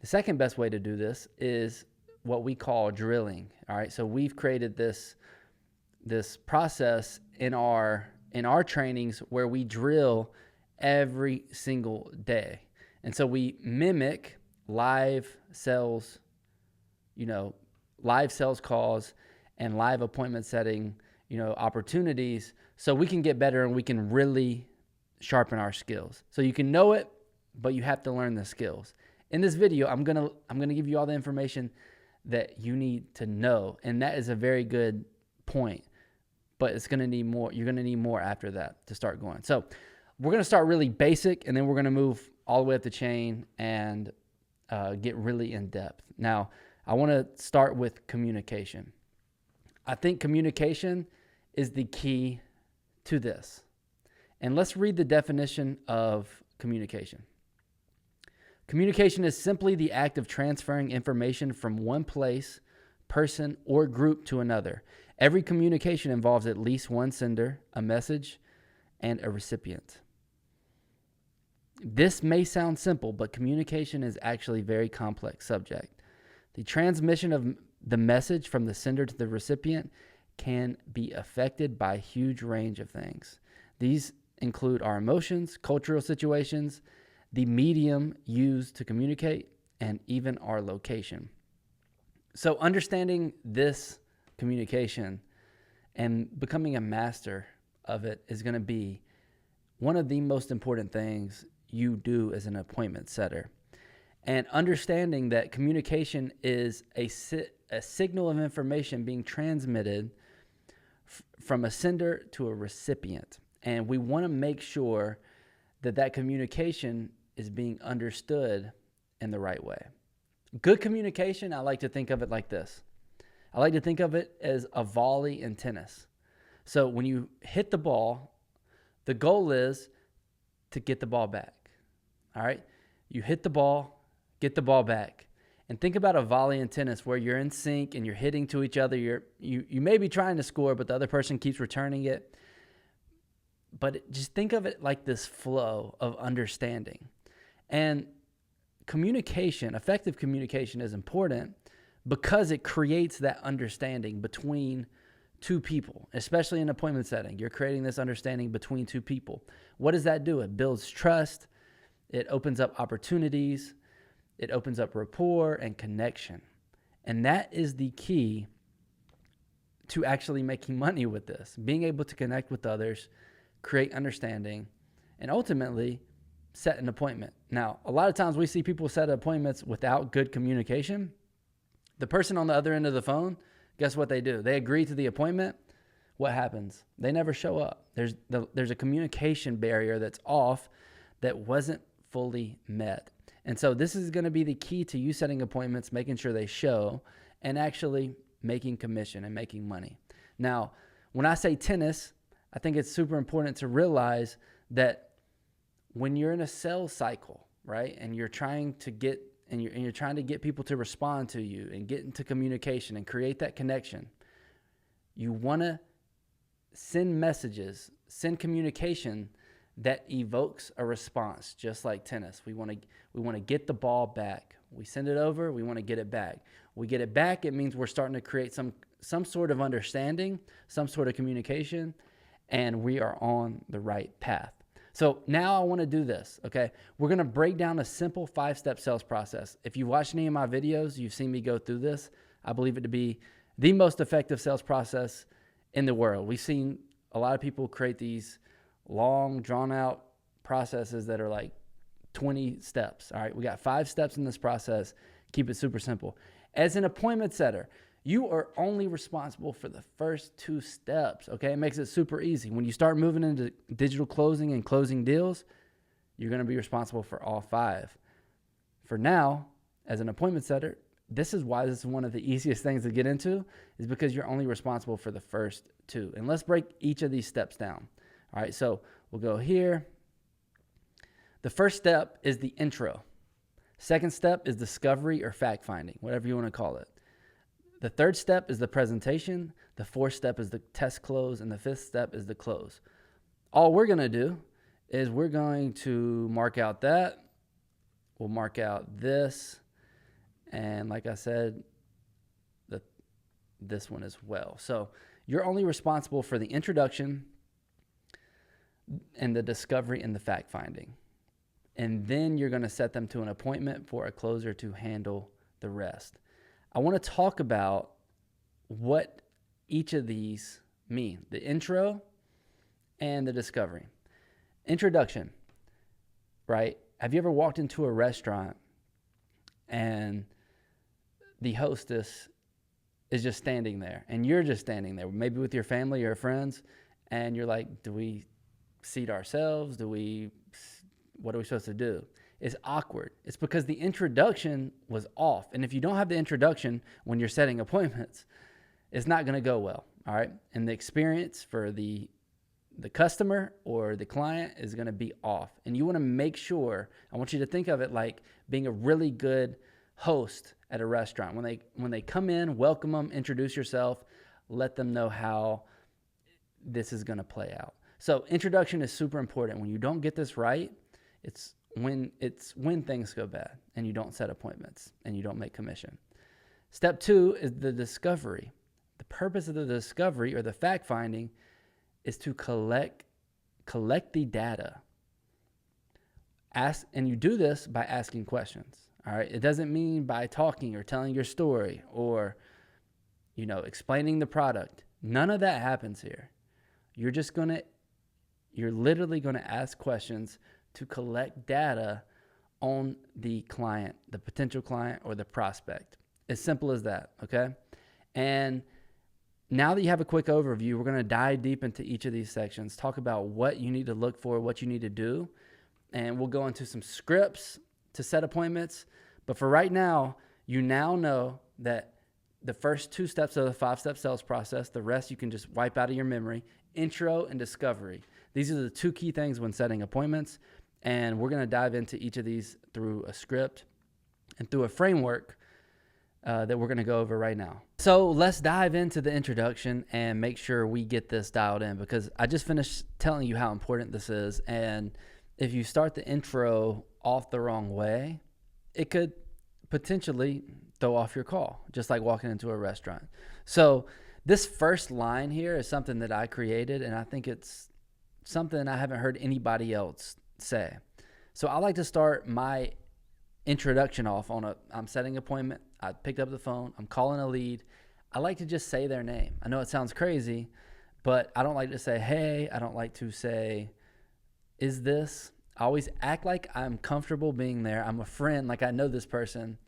The second best way to do this is what we call drilling. All right. So we've created this process in our trainings where we drill every single day. And so we mimic live sales, live sales calls and live appointment setting, opportunities, so we can get better and we can really sharpen our skills. So you can know it, but you have to learn the skills. In this video, I'm going to give you all the information that you need to know. And that is a very good point, but it's going to need more. You're going to need more after that to start going. So we're going to start really basic, and then we're going to move all the way up the chain and get really in depth. Now, I want to start with communication. I think communication is the key to this. And let's read the definition of communication. Communication is simply the act of transferring information from one place, person, or group to another. Every communication involves at least one sender, a message, and a recipient. This may sound simple, but communication is actually a very complex subject. The transmission of the message from the sender to the recipient can be affected by a huge range of things. These include our emotions, cultural situations, the medium used to communicate, and even our location. So understanding this communication and becoming a master of it is going to be one of the most important things you do as an appointment setter. And understanding that communication is a signal of information being transmitted from a sender to a recipient. And we want to make sure that that communication is being understood in the right way. Good communication, I like to think of it like this. I like to think of it as a volley in tennis. So when you hit the ball, the goal is to get the ball back. All right? You hit the ball, get the ball back. And think about a volley in tennis where you're in sync and you're hitting to each other. You may be trying to score, but the other person keeps returning it. But just think of it like this flow of understanding. And communication, effective communication, is important because it creates that understanding between two people, especially in an appointment setting. You're creating this understanding between two people. What does that do? It builds trust. It opens up opportunities. It opens up rapport and connection. And that is the key to actually making money with this, being able to connect with others, create understanding, and ultimately set an appointment. Now, a lot of times we see people set appointments without good communication. The person on the other end of the phone, guess what they do? They agree to the appointment. What happens? They never show up. There's a communication barrier that's off that wasn't fully met. And so this is going to be the key to you setting appointments, making sure they show, and actually making commission and making money. Now, when I say tennis, I think it's super important to realize that when you're in a sales cycle, right, and you're trying to get you're trying to get people to respond to you and get into communication and create that connection, you want to send messages, send communication that evokes a response, just like tennis. We want to get the ball back. We send it over, we want to get it back. We get it back, it means we're starting to create some sort of understanding, some sort of communication, and we are on the right path. So now I want to do this, okay? We're going to break down a simple 5-step sales process. If you watch any of my videos, you've seen me go through this. I believe it to be the most effective sales process in the world. We've seen a lot of people create these long, drawn-out processes that are like 20 steps, all right? We got 5 steps in this process. Keep it super simple. As an appointment setter, you are only responsible for the first 2 steps, okay? It makes it super easy. When you start moving into digital closing and closing deals, you're going to be responsible for all 5. For now, as an appointment setter, this is why this is one of the easiest things to get into, is because you're only responsible for the first 2. And let's break each of these steps down. All right, so we'll go here. The first step is the intro. Second step is discovery or fact finding, whatever you want to call it. The third step is the presentation. The fourth step is the test close. And the fifth step is the close. All we're going to do is we're going to mark out that. We'll mark out this. And like I said, this one as well. So you're only responsible for the introduction and the discovery and the fact finding. And then you're going to set them to an appointment for a closer to handle the rest. I want to talk about what each of these mean, the intro and the discovery. Introduction, right? Have you ever walked into a restaurant and the hostess is just standing there and you're just standing there, maybe with your family or friends, and you're like, do we seat ourselves? What are we supposed to do? It's awkward. It's because the introduction was off. And if you don't have the introduction when you're setting appointments, it's not going to go well, all right? And the experience for the customer or the client is going to be off. And you want to make sure, I want you to think of it like being a really good host at a restaurant. When they come in, welcome them, introduce yourself, let them know how this is going to play out. So introduction is super important. When you don't get this right, it's when things go bad and you don't set appointments and you don't make commission. Step 2 is the discovery. The purpose of the discovery or the fact finding is to collect the data. And you do this by asking questions. All right. It doesn't mean by talking or telling your story or, explaining the product. None of that happens here. You're literally going to ask questions to collect data on the client, the potential client or the prospect. As simple as that, okay? And now that you have a quick overview, we're going to dive deep into each of these sections, talk about what you need to look for, what you need to do, and we'll go into some scripts to set appointments. But for right now, you now know that the first 2 steps of the 5-step sales process, the rest you can just wipe out of your memory, intro and discovery. These are the 2 key things when setting appointments. And we're going to dive into each of these through a script and through a framework that we're going to go over right now. So let's dive into the introduction and make sure we get this dialed in, because I just finished telling you how important this is. And if you start the intro off the wrong way, it could potentially throw off your call, just like walking into a restaurant. So this first line here is something that I created, and I think it's something I haven't heard anybody else say. So I like to start my introduction off on I'm setting an appointment. I picked up the phone. I'm calling a lead. I like to just say their name. I know it sounds crazy, but I don't like to say, hey. I don't like to say, is this? I always act like I'm comfortable being there. I'm a friend, like I know this person,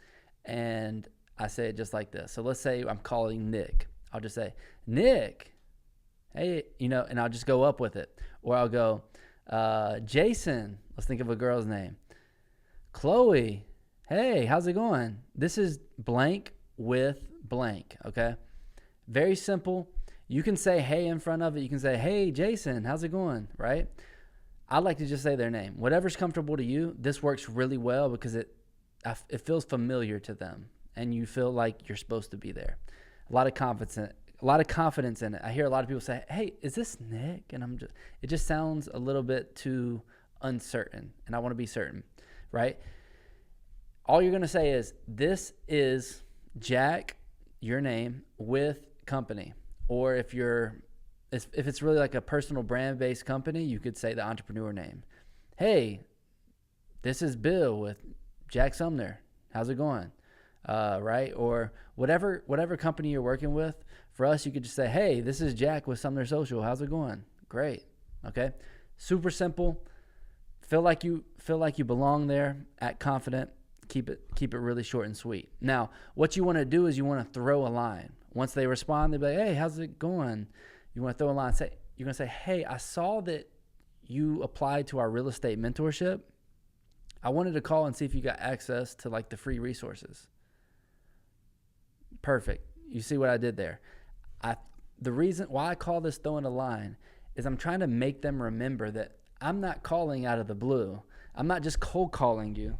and I say it just like this. So let's say I'm calling Nick. I'll just say, Nick, hey, and I'll just go up with it. Or I'll go, Jason, let's think of a girl's name. Chloe, hey, how's it going? This is blank with blank, okay? Very simple. You can say hey in front of it. You can say, hey, Jason, how's it going, right? I like to just say their name. Whatever's comfortable to you, this works really well because it feels familiar to them, and you feel like you're supposed to be there. A lot of confidence in it. I hear a lot of people say, hey, is this Nick? And it just sounds a little bit too uncertain, and I want to be certain, right? All you're going to say is, this is Jack, your name, with company. Or if it's really like a personal brand-based company, you could say the entrepreneur name. Hey, this is Bill with Jack Sumner. How's it going? Right? Or whatever company you're working with. For us, you could just say, hey, this is Jack with Sumner Social. How's it going? Great. Okay. Super simple. Feel like you belong there. Act confident. Keep it really short and sweet. Now, what you want to do is you want to throw a line. Once they respond, they'll be like, hey, how's it going? You want to throw a line. You're going to say, hey, I saw that you applied to our real estate mentorship. I wanted to call and see if you got access to like the free resources. Perfect. You see what I did there? The reason why I call this throwing a line is I'm trying to make them remember that I'm not calling out of the blue. I'm not just cold calling you.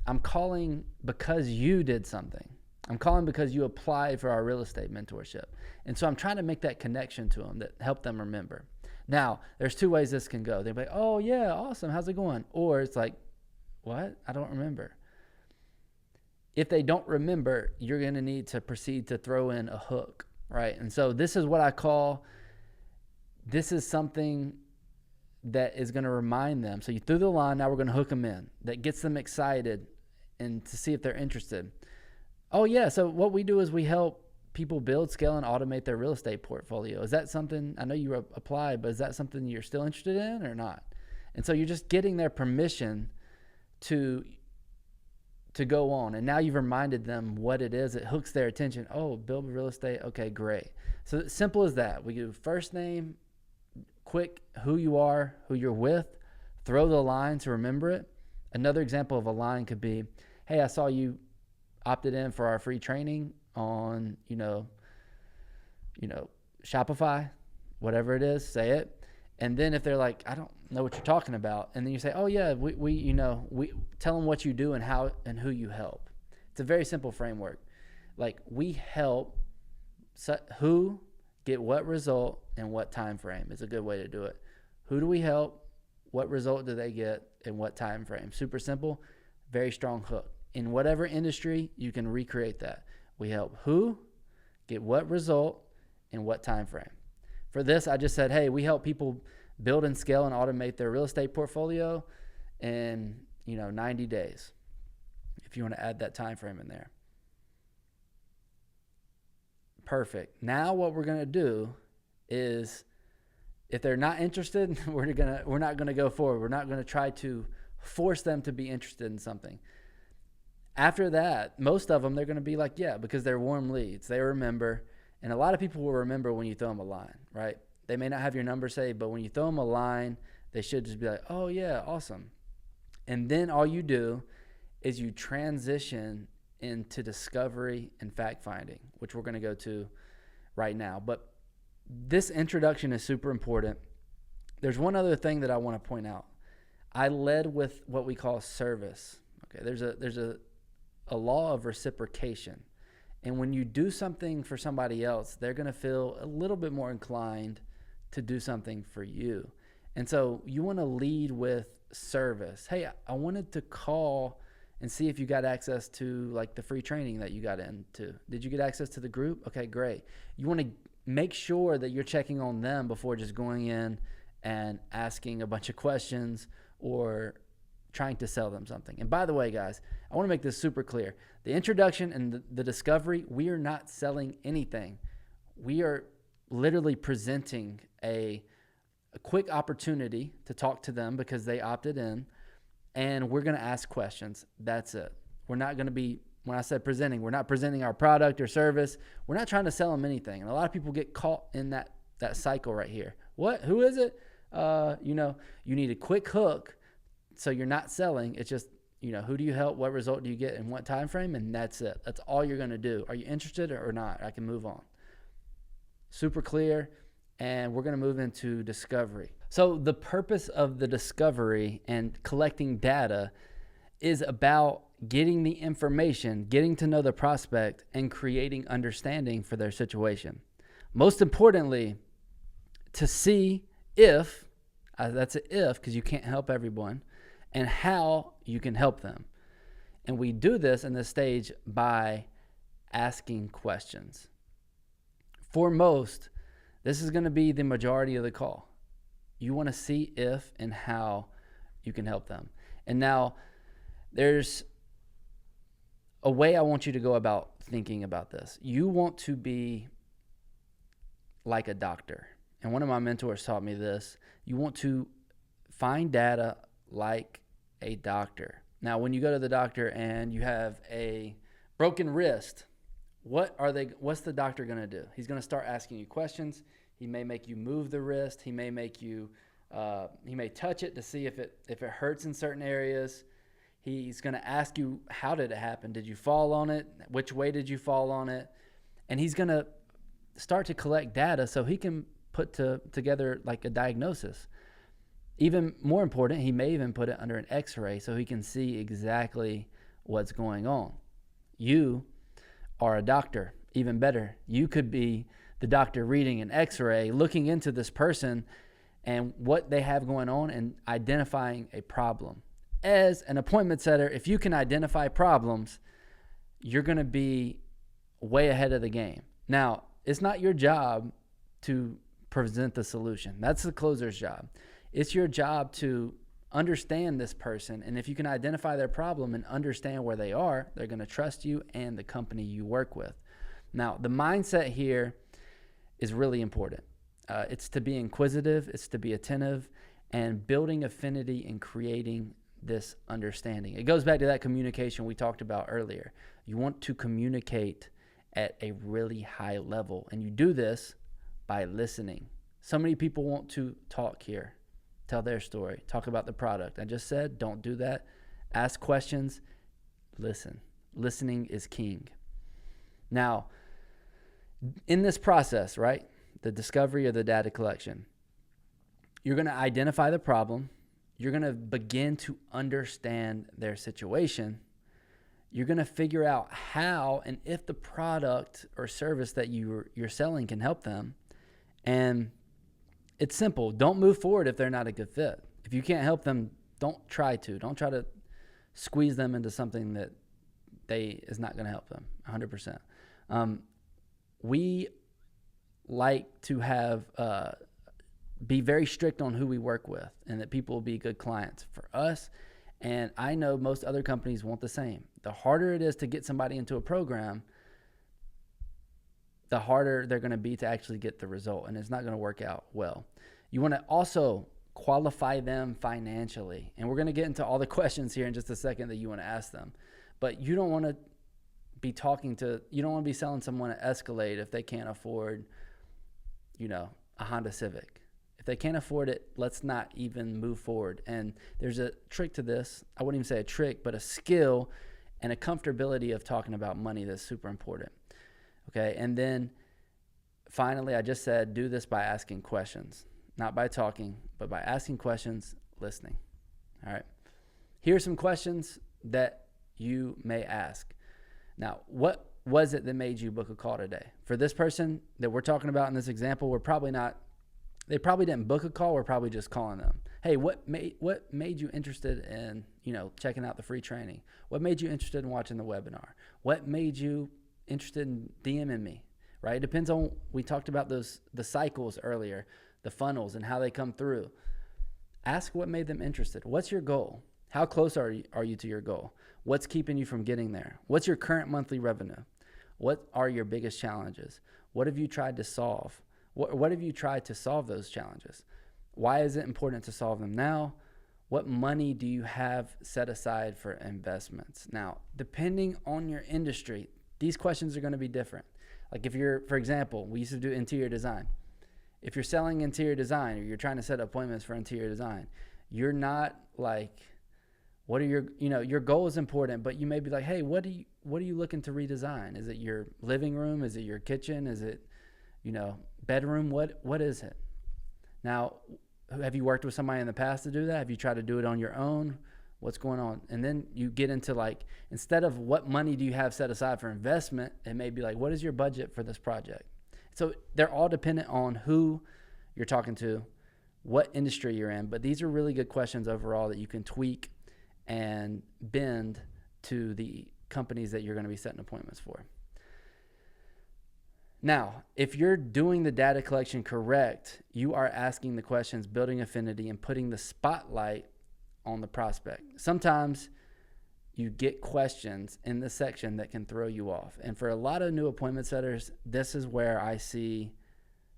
I'm calling because you did something. I'm calling because you applied for our real estate mentorship. And so I'm trying to make that connection to them that help them remember. Now, there's two ways this can go. They'll be like, oh yeah, awesome. How's it going? Or it's like, what? I don't remember. If they don't remember, you're going to need to proceed to throw in a hook, right? And so this is what I call, this is something that is going to remind them. So you threw the line, now we're going to hook them in. That gets them excited and to see if they're interested. Oh yeah, so what we do is we help people build, scale, and automate their real estate portfolio. Is that something, I know you applied, but is that something you're still interested in or not? And so you're just getting their permission to go on. And now you've reminded them what it is. It hooks their attention. Oh, build real estate. Okay, great. So simple as that. We do first name, quick, who you are, who you're with, throw the line to remember it. Another example of a line could be, hey, I saw you opted in for our free training on, Shopify, whatever it is, say it. And then if they're like, I don't know what you're talking about. And then you say, oh yeah, we tell them what you do and how and who you help. It's a very simple framework. Like, we help who get what result and what time frame is a good way to do it. Who do we help? What result do they get and what time frame? Super simple, very strong hook. In whatever industry, you can recreate that. We help who get what result and what time frame. For this, I just said, hey, we help people build and scale and automate their real estate portfolio in 90 days. If you want to add that time frame in there. Perfect. Now what we're going to do is, if they're not interested, we're not going to go forward. We're not going to try to force them to be interested in something. After that, most of them, they're going to be like, yeah, because they're warm leads. They remember. And a lot of people will remember when you throw them a line, right? They may not have your number saved, but when you throw them a line, they should just be like, oh yeah, awesome. And then all you do is you transition into discovery and fact finding, which we're going to go to right now. But this introduction is super important. There's one other thing that I want to point out. I led with what we call service. Okay, there's a law of reciprocation. And when you do something for somebody else, they're going to feel a little bit more inclined to do something for you. And so you want to lead with service. Hey, I wanted to call and see if you got access to like the free training that you got into. Did you get access to the group? Okay, great. You want to make sure that you're checking on them before just going in and asking a bunch of questions or trying to sell them something. And by the way, guys, I want to make this super clear. The introduction and the discovery, we are not selling anything. We are literally presenting a quick opportunity to talk to them because they opted in, and we're going to ask questions. That's it. We're not going to be, when I said presenting, we're not presenting our product or service. We're not trying to sell them anything. And a lot of people get caught in that cycle right here. What? Who is it? You need a quick hook. So you're not selling. It's just, who do you help? What result do you get in what time frame? And that's it. That's all you're going to do. Are you interested or not? I can move on. Super clear. And we're going to move into discovery. So the purpose of the discovery and collecting data is about getting the information, getting to know the prospect, and creating understanding for their situation. Most importantly, to see if, that's an if because you can't help everyone, and how you can help them. And we do this in this stage by asking questions. For most, this is going to be the majority of the call. You want to see if and how you can help them. And now there's a way I want you to go about thinking about this. You want to be like a doctor. And one of my mentors taught me this. You want to find data like a doctor. Now, when you go to the doctor and you have a broken wrist, what's the doctor going to do? He's going to start asking you questions. He may make you move the wrist. He may make you, he may touch it to see if it hurts in certain areas. He's going to ask you, how did it happen? Did you fall on it? Which way did you fall on it? And he's going to start to collect data so he can put together like a diagnosis. Even more important, he may even put it under an x-ray so he can see exactly what's going on. You are a doctor. Even better, you could be the doctor reading an x-ray, looking into this person and what they have going on and identifying a problem. As an appointment setter, if you can identify problems, you're going to be way ahead of the game. Now, it's not your job to present the solution. That's the closer's job. It's your job to understand this person. And if you can identify their problem and understand where they are, they're going to trust you and the company you work with. Now, the mindset here is really important. It's to be inquisitive, it's to be attentive, and building affinity and creating this understanding. It goes back to that communication we talked about earlier. You want to communicate at a really high level, and you do this by listening. So many people want to talk here, tell their story, talk about the product. I just said, don't do that. Ask questions, listen. Listening is king. Now, in this process, right, the discovery of the data collection, you're going to identify the problem. You're going to begin to understand their situation. You're going to figure out how and if the product or service that you're selling can help them. And it's simple. Don't move forward if they're not a good fit. If you can't help them, don't try to squeeze them into something that is not going to help them 100%. We like to have be very strict on who we work with and that people will be good clients for us. And I know most other companies want the same. The harder it is to get somebody into a program, the harder they're going to be to actually get the result, and it's not going to work out well. You want to also qualify them financially. And we're going to get into all the questions here in just a second that you want to ask them. But you don't want to be selling someone an Escalade if they can't afford, a Honda Civic. If they can't afford it, let's not even move forward. And there's a trick to this. I wouldn't even say a trick, but a skill and a comfortability of talking about money that's super important. Okay. And then finally, I just said, do this by asking questions, not by talking, but by asking questions, listening. All right. Here's some questions that you may ask. Now, what was it that made you book a call today? For this person that we're talking about in this example, they probably didn't book a call. We're probably just calling them. Hey, what made you interested in, checking out the free training? What made you interested in watching the webinar? What made you interested in DMing me, right? It depends on, we talked about the cycles earlier, the funnels and how they come through. Ask what made them interested. What's your goal? How close are you to your goal? What's keeping you from getting there? What's your current monthly revenue? What are your biggest challenges? What have you tried to solve? What have you tried to solve those challenges? Why is it important to solve them now? What money do you have set aside for investments? Now, depending on your industry, these questions are going to be different. Like if you're, for example, we used to do interior design. If you're selling interior design or you're trying to set appointments for interior design, you're not like, what are your goal is important, but you may be like, hey, what are you looking to redesign? Is it your living room? Is it your kitchen? Is it, Bedroom, what is it? Now, have you worked with somebody in the past to do that? Have you tried to do it on your own? What's going on? And then you get into like, instead of what money do you have set aside for investment, it may be like, what is your budget for this project? So they're all dependent on who you're talking to, what industry you're in. But these are really good questions overall that you can tweak and bend to the companies that you're going to be setting appointments for. Now, if you're doing the data collection correct, you are asking the questions, building affinity, and putting the spotlight on the prospect. Sometimes you get questions in this section that can throw you off. And for a lot of new appointment setters, this is where I see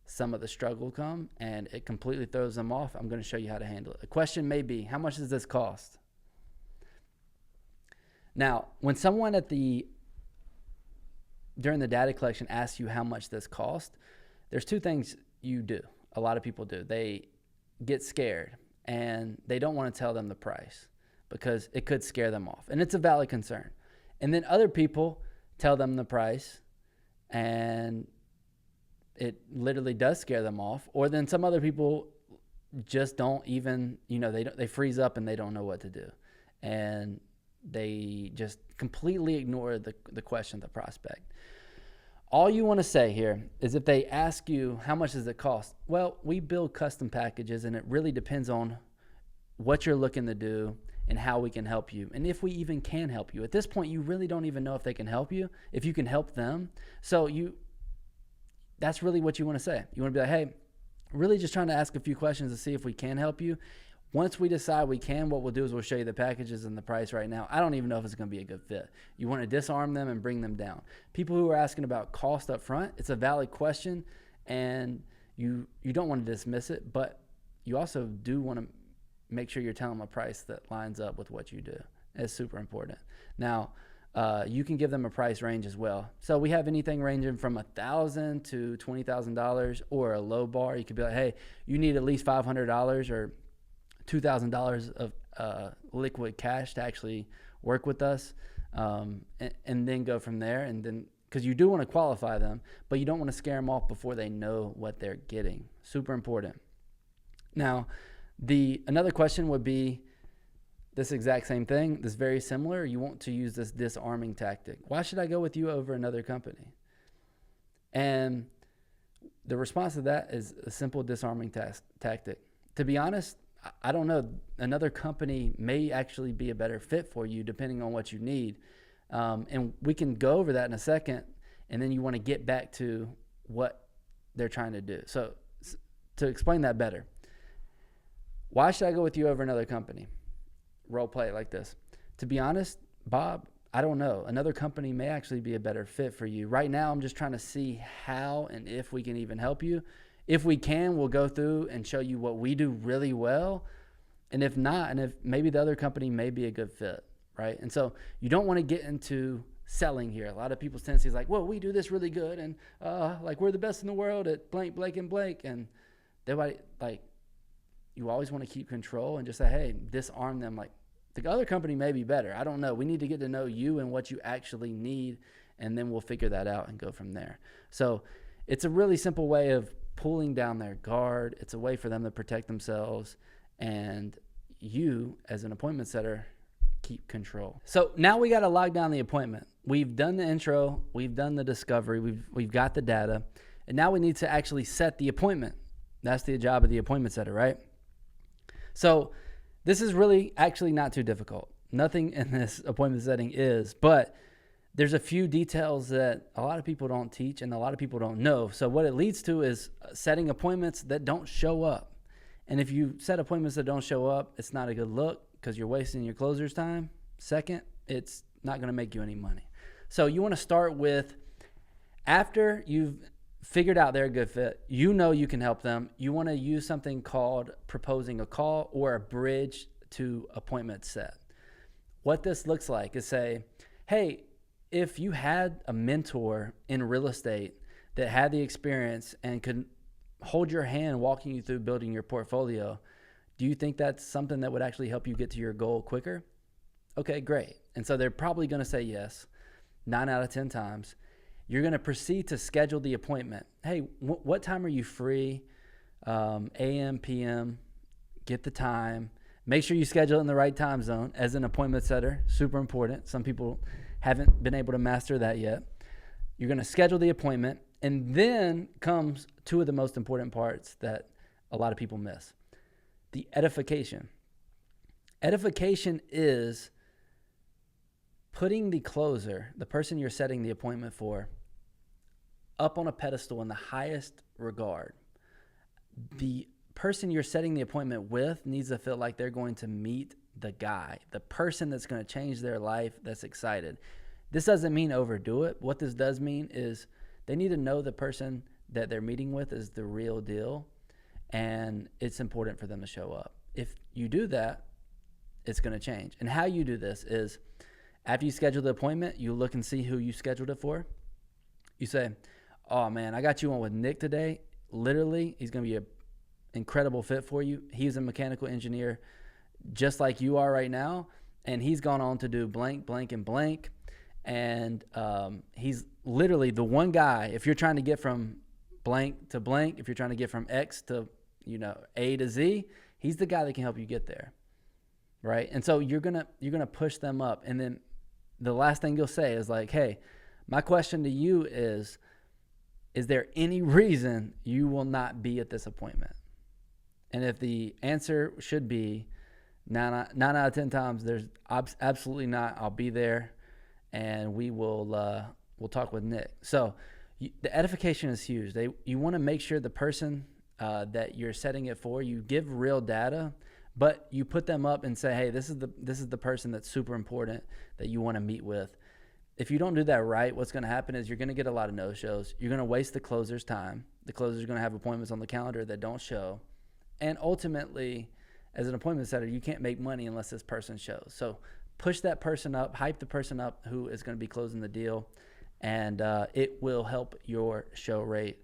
some of the struggle come, and it completely throws them off. I'm going to show you how to handle it. A question may be, how much does this cost? Now, when someone during the data collection asks you how much this cost, there's two things you do. A lot of people do. They get scared and they don't want to tell them the price because it could scare them off. And it's a valid concern. And then other people tell them the price and it literally does scare them off. Or then some other people just don't even, they freeze up and they don't know what to do. And they just completely ignore the question of the prospect. All you want to say here is if they ask you, how much does it cost? Well, we build custom packages and it really depends on what you're looking to do and how we can help you. And if we even can help you. At this point, you really don't even know if they can help you, if you can help them. So that's really what you want to say. You want to be like, hey, really just trying to ask a few questions to see if we can help you. Once we decide we can, what we'll do is we'll show you the packages and the price right now. I don't even know if it's going to be a good fit. You want to disarm them and bring them down. People who are asking about cost up front, it's a valid question, and you don't want to dismiss it, but you also do want to make sure you're telling them a price that lines up with what you do. It's super important. Now, you can give them a price range as well. So we have anything ranging from $1,000 to $20,000 or a low bar. You could be like, hey, you need at least $500 or $2,000 of liquid cash to actually work with us, and then go from there. And then, because you do want to qualify them, but you don't want to scare them off before they know what they're getting. Super important. Now, another question would be this exact same thing, this very similar. You want to use this disarming tactic. Why should I go with you over another company? And the response to that is a simple disarming tactic. To be honest, I don't know. Another company may actually be a better fit for you depending on what you need. And we can go over that in a second. And then you want to get back to what they're trying to do. So to explain that better, why should I go with you over another company? Role play it like this. To be honest, Bob, I don't know. Another company may actually be a better fit for you. Right now, I'm just trying to see how and if we can even help you. If we can, we'll go through and show you what we do really well. And if not, and if maybe the other company may be a good fit, right? And so you don't want to get into selling here. A lot of people's tendency is like, well, we do this really good. And like we're the best in the world at blank, blank, and blank. And you always want to keep control and just say, hey, disarm them. Like the other company may be better. I don't know. We need to get to know you and what you actually need. And then we'll figure that out and go from there. So it's a really simple way of pulling down their guard. It's a way for them to protect themselves, and you as an appointment setter keep control. So now we got to log down the appointment. We've done the intro, we've done the discovery, we've got the data, and now we need to actually set the appointment. That's the job of the appointment setter, right? So this is really actually not too difficult. Nothing in this appointment setting is, but there's a few details that a lot of people don't teach and a lot of people don't know. So what it leads to is setting appointments that don't show up. And if you set appointments that don't show up, it's not a good look because you're wasting your closer's time. Second, it's not going to make you any money. So you want to start with, after you've figured out they're a good fit, you know you can help them, you want to use something called proposing a call or a bridge to appointment set. What this looks like is say, hey, if you had a mentor in real estate that had the experience and could hold your hand walking you through building your portfolio, do you think that's something that would actually help you get to your goal quicker? Okay, great. And so they're probably going to say yes, 9 out of 10 times. You're going to proceed to schedule the appointment. Hey, what time are you free? AM, PM, get the time. Make sure you schedule it in the right time zone as an appointment setter. Super important. Some people haven't been able to master that yet. You're going to schedule the appointment, and then comes two of the most important parts that a lot of people miss. The edification. Edification is putting the closer, the person you're setting the appointment for, up on a pedestal in the highest regard. The person you're setting the appointment with needs to feel like they're going to meet the guy, the person that's going to change their life, that's excited. This doesn't mean overdo it. What this does mean is they need to know the person that they're meeting with is the real deal, and it's important for them to show up. If you do that, it's going to change. And how you do this is, after you schedule the appointment, you look and see who you scheduled it for. You say, oh man, I got you on with Nick today. Literally, he's going to be an incredible fit for you. He's a mechanical engineer just like you are right now, and he's gone on to do blank, blank, and blank. And he's literally the one guy, if you're trying to get from blank to blank, if you're trying to get from X to, A to Z, he's the guy that can help you get there, right? And so you're gonna push them up. And then the last thing you'll say is like, hey, my question to you is there any reason you will not be at this appointment? And if the answer should be 9 out of 10 times, there's absolutely not, I'll be there, and we'll talk with Nick. So the edification is huge. You want to make sure the person that you're setting it for, you give real data, but you put them up and say, hey, this is the person that's super important that you want to meet with. If you don't do that right, what's going to happen is you're going to get a lot of no-shows. You're going to waste the closer's time. The closer's going to have appointments on the calendar that don't show. And ultimately, as an appointment setter, you can't make money unless this person shows. So push that person up, hype the person up who is going to be closing the deal, and it will help your show rate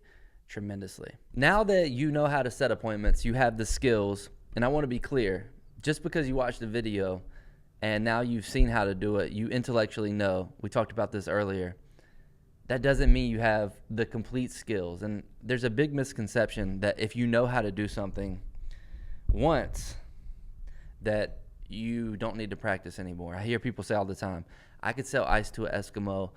tremendously. Now that you know how to set appointments, you have the skills, and I want to be clear, just because you watched the video and now you've seen how to do it, you intellectually know, we talked about this earlier, that doesn't mean you have the complete skills. And there's a big misconception that if you know how to do something once, that you don't need to practice anymore. I hear people say all the time, I could sell ice to an Eskimo.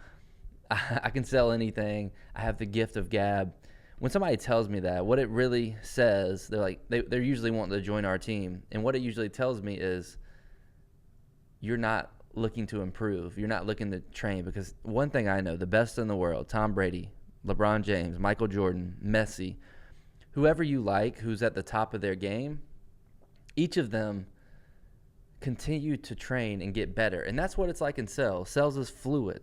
I can sell anything. I have the gift of gab. When somebody tells me that, what it really says, they're usually wanting to join our team. And what it usually tells me is you're not looking to improve. You're not looking to train, because one thing I know, the best in the world, Tom Brady, LeBron James, Michael Jordan, Messi, whoever you like, who's at the top of their game, each of them continue to train and get better. And that's what it's like in sales. Sales is fluid.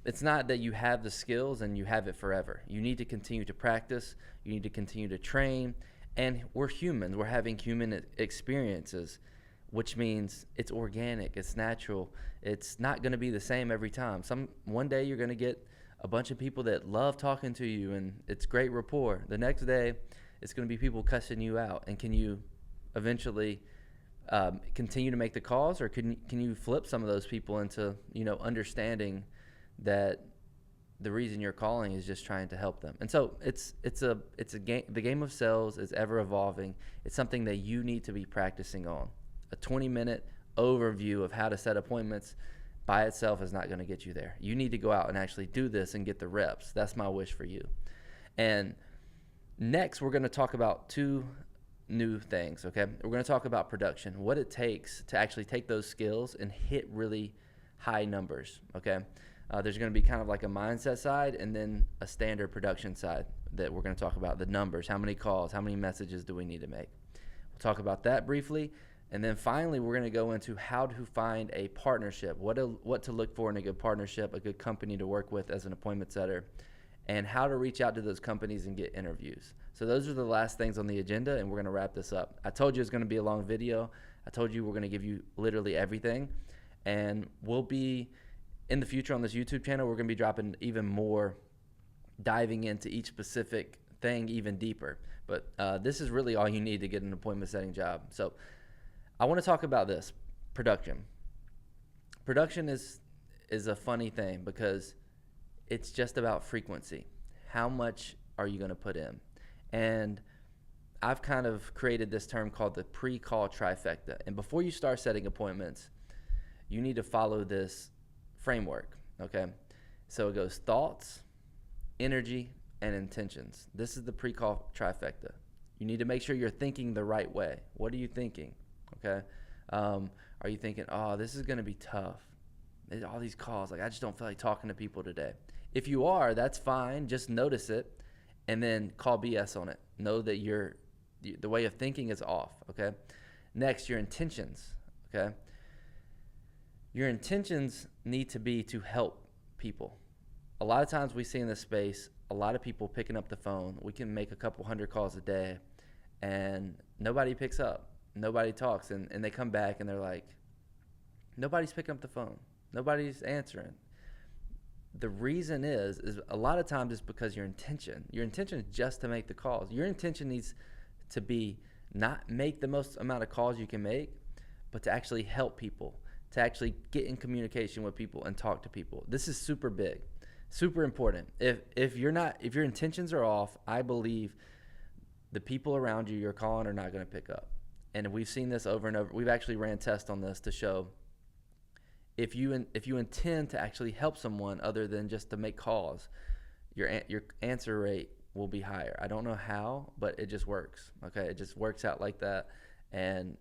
It's not that you have the skills and you have it forever. You need to continue to practice. You need to continue to train. And we're humans. We're having human experiences, which means it's organic. It's natural. It's not going to be the same every time. One day you're going to get a bunch of people that love talking to you and it's great rapport. The next day it's going to be people cussing you out. And can you eventually continue to make the calls, or can you flip some of those people into understanding that the reason you're calling is just trying to help them? And so it's a game. The game of sales is ever evolving. It's something that you need to be practicing on. A 20-minute overview of how to set appointments by itself is not going to get you there. You need to go out and actually do this and get the reps. That's my wish for you. And next, we're going to talk about two new things, okay? We're going to talk about production, what it takes to actually take those skills and hit really high numbers, okay? There's going to be kind of like a mindset side and then a standard production side that we're going to talk about, the numbers, how many calls, how many messages do we need to make. We'll talk about that briefly. And then finally, we're going to go into how to find a partnership, what to look for in a good partnership, a good company to work with as an appointment setter, and how to reach out to those companies and get interviews. So those are the last things on the agenda, and we're going to wrap this up. I told you it's going to be a long video. I told you we're going to give you literally everything. And we'll be, in the future on this YouTube channel, we're going to be dropping even more, diving into each specific thing even deeper. But this is really all you need to get an appointment setting job. So I want to talk about this, production. Production is a funny thing, because it's just about frequency. How much are you going to put in? And I've kind of created this term called the pre-call trifecta. And before you start setting appointments, you need to follow this framework, okay? So it goes thoughts, energy, and intentions. This is the pre-call trifecta. You need to make sure you're thinking the right way. What are you thinking, okay? Are you thinking, oh, this is going to be tough? All these calls, like I just don't feel like talking to people today. If you are, that's fine. Just notice it and then call BS on it. Know that the way of thinking is off, okay? Next, your intentions, okay? Your intentions need to be to help people. A lot of times we see in this space, a lot of people picking up the phone. We can make a couple hundred calls a day and nobody picks up. Nobody talks, and they come back and they're like, nobody's picking up the phone. Nobody's answering. The reason is a lot of times it's because your intention is just to make the calls. Your intention needs to be not make the most amount of calls you can make, but to actually help people, to actually get in communication with people and talk to people. This is super big, super important. If your intentions are off, I believe the people around you you're calling are not going to pick up. And we've seen this over and over. We've actually ran tests on this to show if you intend to actually help someone other than just to make calls, your answer rate will be higher. I don't know how, but it just works. Okay, it just works out like that, and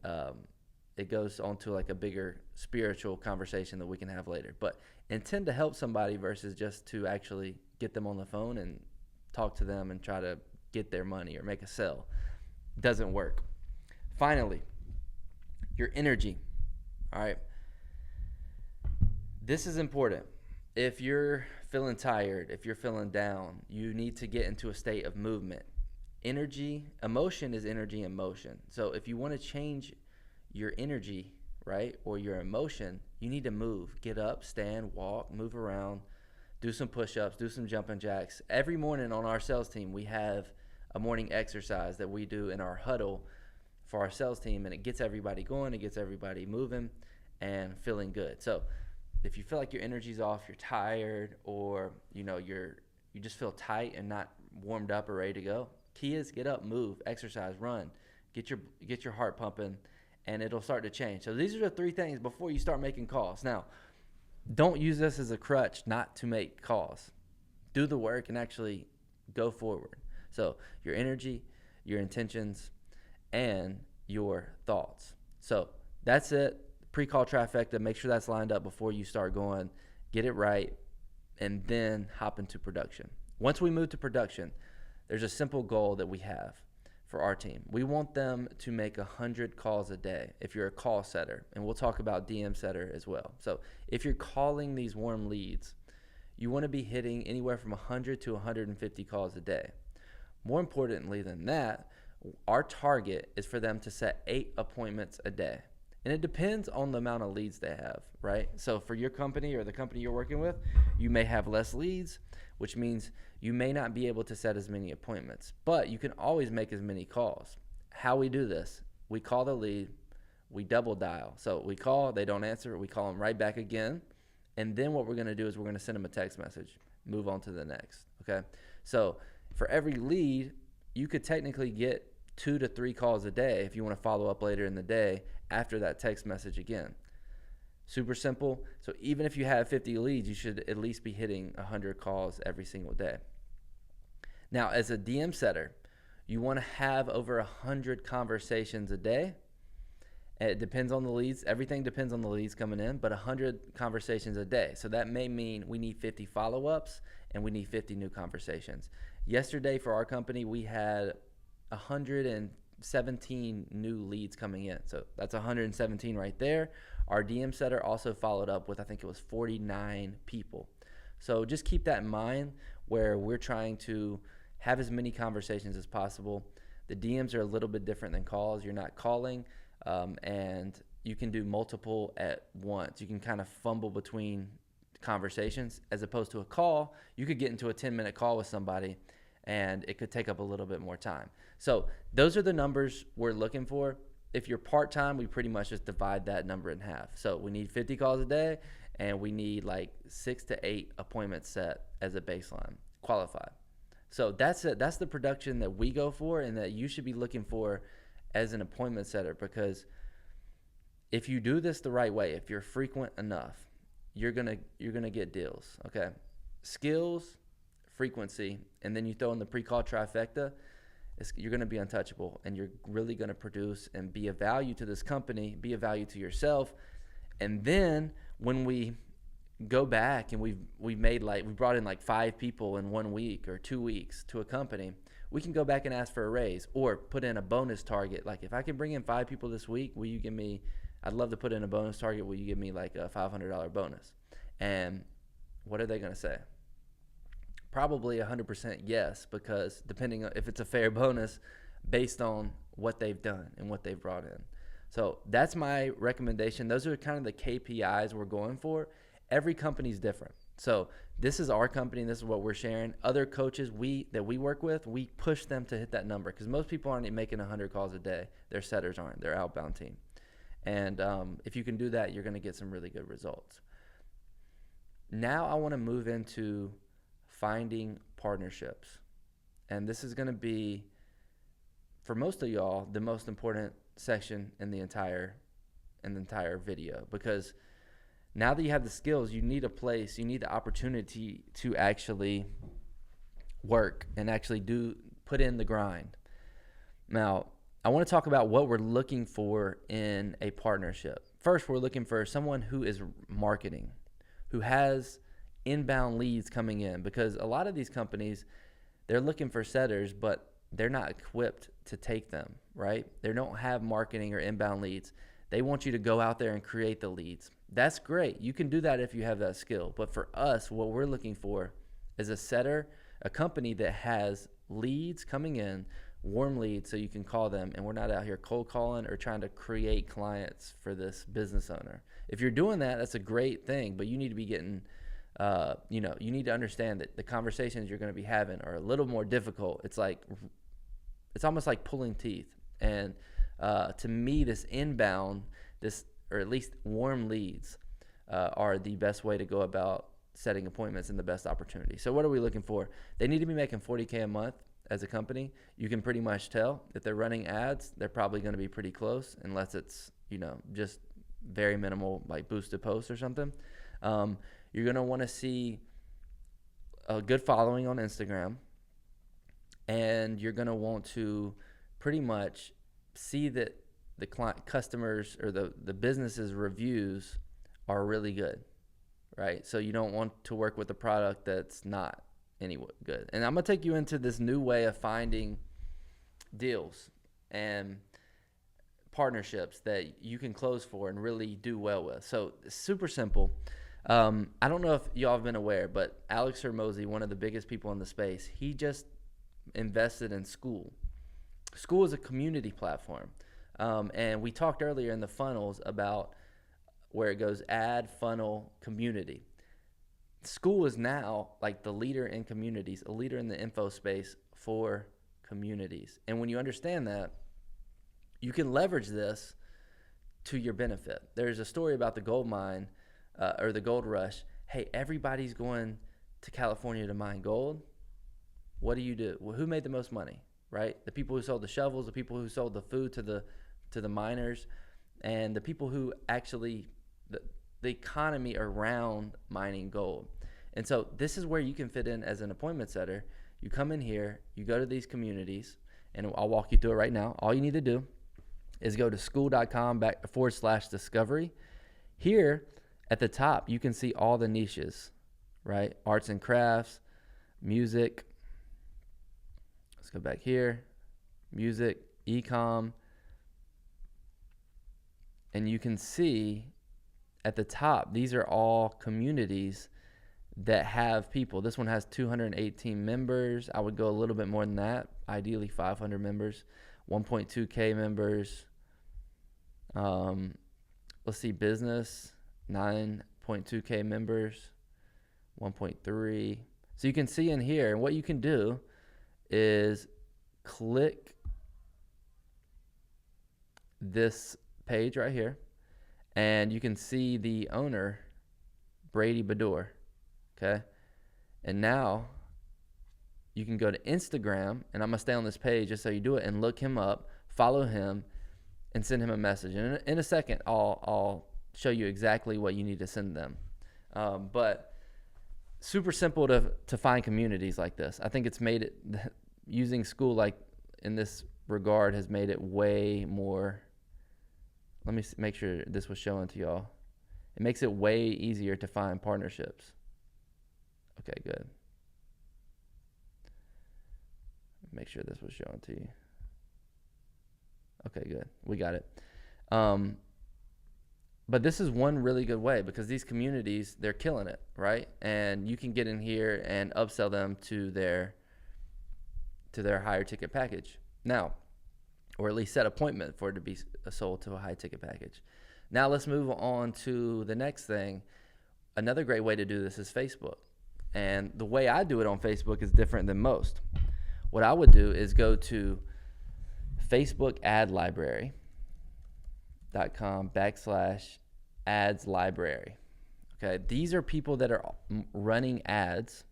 it goes on to like a bigger spiritual conversation that we can have later. But intend to help somebody versus just to actually get them on the phone and talk to them and try to get their money or make a sale. Doesn't work. Finally, your energy. All right. This is important. If you're feeling tired, if you're feeling down, you need to get into a state of movement. Emotion is energy in motion. So if you want to change your energy, right, or your emotion, you need to move. Get up, stand, walk, move around, do some push-ups, do some jumping jacks. Every morning on our sales team, we have a morning exercise that we do in our huddle for our sales team, and it gets everybody going, it gets everybody moving and feeling good. So if you feel like your energy's off, you're tired, or you just feel tight and not warmed up or ready to go, key is get up, move, exercise, run, get your heart pumping, and it'll start to change. So these are the 3 things before you start making calls. Now, don't use this as a crutch not to make calls. Do the work and actually go forward. So your energy, your intentions, and your thoughts. So that's it. Pre-call trifecta. Make sure that's lined up before you start going. Get it right, and then hop into production. Once we move to production, there's a simple goal that we have for our team. We want them to make 100 calls a day if you're a call setter, and we'll talk about DM setter as well. So if you're calling these warm leads, you want to be hitting anywhere from 100 to 150 calls a day. More importantly than that, our target is for them to set 8 appointments a day. And it depends on the amount of leads they have, right? So for your company or the company you're working with, you may have less leads, which means you may not be able to set as many appointments, but you can always make as many calls. How we do this, we call the lead, we double dial. So we call, they don't answer, we call them right back again. And then what we're going to do is we're going to send them a text message, move on to the next, okay? So for every lead, you could technically get 2 to 3 calls a day if you want to follow up later in the day after that text message again. Super simple. So even if you have 50 leads, you should at least be hitting 100 calls every single day. Now, as a DM setter, you want to have over 100 conversations a day. It depends on the leads. Everything depends on the leads coming in, but 100 conversations a day. So that may mean we need 50 follow-ups and we need 50 new conversations. Yesterday for our company, we had 117 new leads coming in. So that's 117 right there. Our DM setter also followed up with, I think it was 49 people. So just keep that in mind where we're trying to have as many conversations as possible. The DMs are a little bit different than calls. You're not calling, and you can do multiple at once. You can kind of fumble between conversations as opposed to a call. You could get into a 10-minute call with somebody and it could take up a little bit more time. So those are the numbers we're looking for. If you're part-time, we pretty much just divide that number in half. So we need 50 calls a day and we need like 6 to 8 appointments set as a baseline qualified. So that's it. That's the production that we go for, and that you should be looking for as an appointment setter, because if you do this the right way, if you're frequent enough, you're gonna get deals. Okay, skills, frequency, and then you throw in the pre-call trifecta. You're gonna be untouchable, and you're really gonna produce and be a value to this company, be a value to yourself. And then when we go back and we brought in like 5 people in 1 week or 2 weeks to a company, we can go back and ask for a raise or put in a bonus target. Like, if I can bring in 5 people this week, will you give me, I'd love to put in a bonus target. Will you give me like a $500 bonus? And what are they going to say? Probably 100% yes, because depending on if it's a fair bonus based on what they've done and what they've brought in. So that's my recommendation. Those are kind of the KPIs we're going for. Every company's different. So this is our company, and this is what we're sharing. Other coaches that we work with, we push them to hit that number, because most people aren't making 100 calls a day. Their setters aren't. Their outbound team. And if you can do that, you're going to get some really good results. Now I want to move into finding partnerships. And this is going to be, for most of y'all, the most important section in the entire video, because now that you have the skills, you need a place, you need the opportunity to actually work and actually put in the grind. Now, I want to talk about what we're looking for in a partnership. First, we're looking for someone who is marketing, who has inbound leads coming in, because a lot of these companies, they're looking for setters, but they're not equipped to take them, right? They don't have marketing or inbound leads. They want you to go out there and create the leads. That's great. You can do that if you have that skill. But for us, what we're looking for is a setter, a company that has leads coming in, warm leads, so you can call them, and we're not out here cold calling or trying to create clients for this business owner. If you're doing that, that's a great thing, but you need to be getting, you need to understand that the conversations you're going to be having are a little more difficult. It's almost like pulling teeth. And to me, this inbound, or at least warm leads, are the best way to go about setting appointments and the best opportunity. So what are we looking for? They need to be making $40K a month as a company. You can pretty much tell if they're running ads, they're probably going to be pretty close, unless it's, just very minimal, like boosted posts or something. You're going to want to see a good following on Instagram, and you're going to want to pretty much see that the client customers or the business's reviews are really good, right? So you don't want to work with a product that's not any good. And I'm going to take you into this new way of finding deals and partnerships that you can close for and really do well with. So it's super simple. I don't know if y'all have been aware, but Alex Hormozi, one of the biggest people in the space, he just invested in Skool. Skool is a community platform. And we talked earlier in the funnels about where it goes ad, funnel, community. Skool is now like the leader in communities, a leader in the info space for communities. And when you understand that, you can leverage this to your benefit. There's a story about the gold mine or the gold rush. Hey, everybody's going to California to mine gold. What do? Well, who made the most money, right? The people who sold the shovels, the people who sold the food to the miners, and the people who actually the economy around mining gold. And so this is where you can fit in as an appointment setter. You come in here, you go to these communities, and I'll walk you through it right now. All you need to do is go to skool.com/discovery. Here at the top, you can see all the niches, right? Arts and crafts, music. Let's go back here. Music, e-com. And you can see at the top, these are all communities that have people. This one has 218 members. I would go a little bit more than that, ideally 500 members, 1.2K members. Let's see, business, 9.2K members, 1.3. So you can see in here, and what you can do is click this page right here, and you can see the owner Brady Bedour. Okay. And now you can go to Instagram, and I'm going to stay on this page just so you do it, and look him up, follow him, and send him a message. And in a second, I'll show you exactly what you need to send them. But super simple to find communities like this. I think it's made it, using Skool like in this regard has made it way more. Let me make sure this was showing to y'all. It makes it way easier to find partnerships. Okay, good. Make sure this was showing to you. Okay, good. We got it. But this is one really good way, because these communities, they're killing it, right? And you can get in here and upsell them to their higher ticket package now, or at least set appointment for it to be sold to a high ticket package. Now let's move on to the next thing. Another great way to do this is Facebook. And the way I do it on Facebook is different than most. What I would do is go to Facebook ad library.com/ads library. Okay, these are people that are running ads.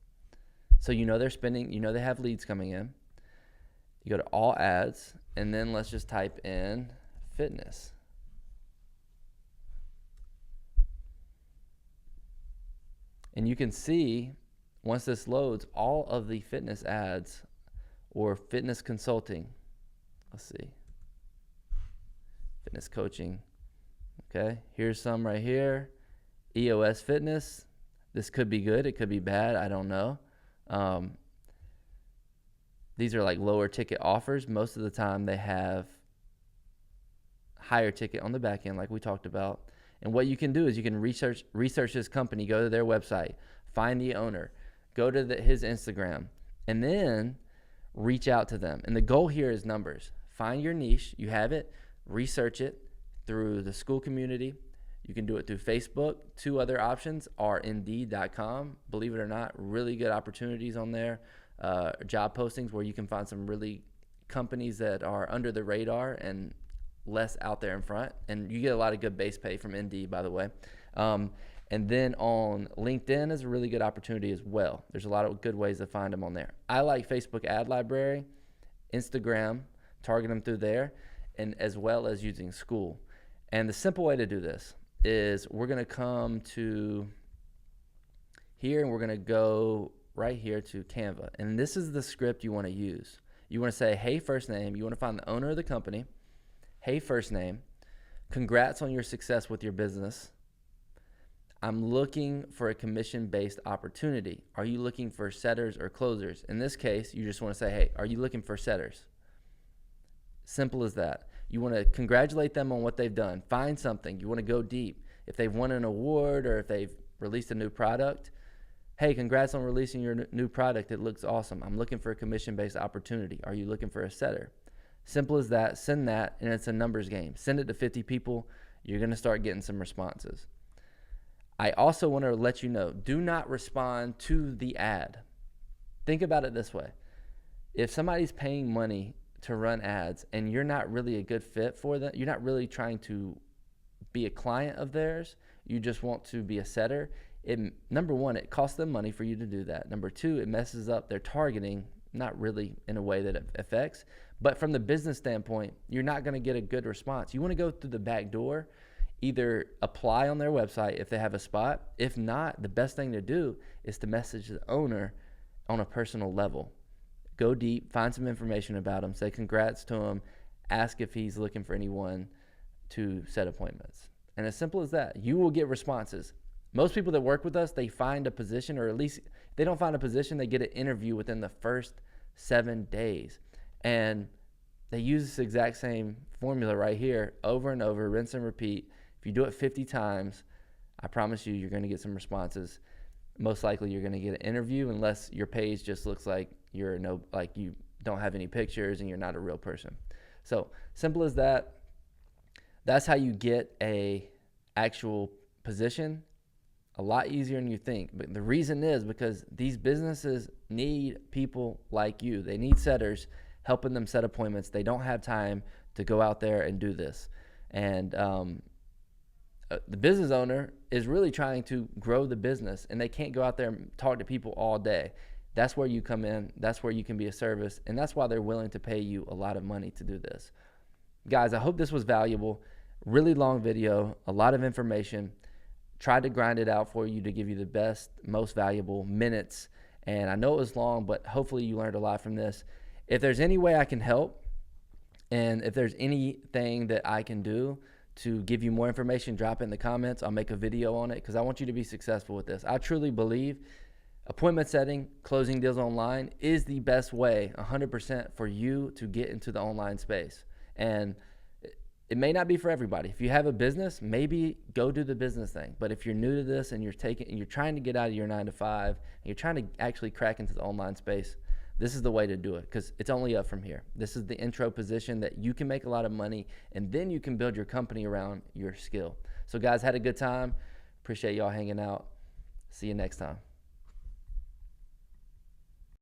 So they're spending, they have leads coming in. You go to all ads, and then let's just type in fitness. And you can see, once this loads, all of the fitness ads or fitness consulting. Let's see. Fitness coaching. Okay, here's some right here. EOS Fitness. This could be good. It could be bad. I don't know. These are like lower ticket offers. Most of the time they have higher ticket on the back end, like we talked about. And what you can do is you can research this company, go to their website, find the owner, go to his Instagram, and then reach out to them. And the goal here is numbers. Find your niche. You have it. Research it through the Skool community. You can do it through Facebook. Two other options are Indeed.com. Believe it or not, really good opportunities on there. Job postings where you can find some really companies that are under the radar and less out there in front. And you get a lot of good base pay from Indeed, by the way. And then on LinkedIn is a really good opportunity as well. There's a lot of good ways to find them on there. I like Facebook Ad Library, Instagram, target them through there, and as well as using Skool. And the simple way to do this is we're going to come to here, and we're going to go right here to Canva. And this is the script you want to use. You want to say, hey, first name. You want to find the owner of the company. Hey, first name. Congrats on your success with your business. I'm looking for a commission-based opportunity. Are you looking for setters or closers? In this case, you just want to say, hey, are you looking for setters? Simple as that. You want to congratulate them on what they've done. Find something. You want to go deep. If they've won an award or if they've released a new product, hey, congrats on releasing your new product. It looks awesome. I'm looking for a commission-based opportunity. Are you looking for a setter? Simple as that. Send that, and it's a numbers game. Send it to 50 people. You're going to start getting some responses. I also want to let you know, do not respond to the ad. Think about it this way. If somebody's paying money to run ads and you're not really a good fit for them, you're not really trying to be a client of theirs, you just want to be a setter, number one, it costs them money for you to do that. Number two, it messes up their targeting, not really in a way that it affects. But from the business standpoint, you're not going to get a good response. You want to go through the back door. Either apply on their website if they have a spot. If not, the best thing to do is to message the owner on a personal level. Go deep, find some information about him, say congrats to him, ask if he's looking for anyone to set appointments. And as simple as that, you will get responses. Most people that work with us, they find a position, or at least if they don't find a position, they get an interview within the first 7 days. And they use this exact same formula right here over and over, rinse and repeat. If you do it 50 times, I promise you, you're going to get some responses. Most likely, you're going to get an interview, unless your page just looks like you don't have any pictures and you're not a real person. So simple as that. That's how you get a actual position. A lot easier than you think. But the reason is because these businesses need people like you. They need setters helping them set appointments. They don't have time to go out there and do this. And the business owner is really trying to grow the business, and they can't go out there and talk to people all day. That's where you come in. That's where you can be a service, and that's why they're willing to pay you a lot of money to do this. Guys, I hope this was valuable. Really long video, a lot of information. Tried to grind it out for you to give you the best, most valuable minutes. And I know it was long, but hopefully you learned a lot from this. If there's any way I can help, and if there's anything that I can do to give you more information, drop it in the comments. I'll make a video on it because I want you to be successful with this. I truly believe appointment setting, closing deals online is the best way, 100%, for you to get into the online space. And it may not be for everybody. If you have a business, maybe go do the business thing. But if you're new to this and you're trying to get out of your 9-to-5, and you're trying to actually crack into the online space, this is the way to do it because it's only up from here. This is the intro position that you can make a lot of money, and then you can build your company around your skill. So guys, had a good time. Appreciate y'all hanging out. See you next time.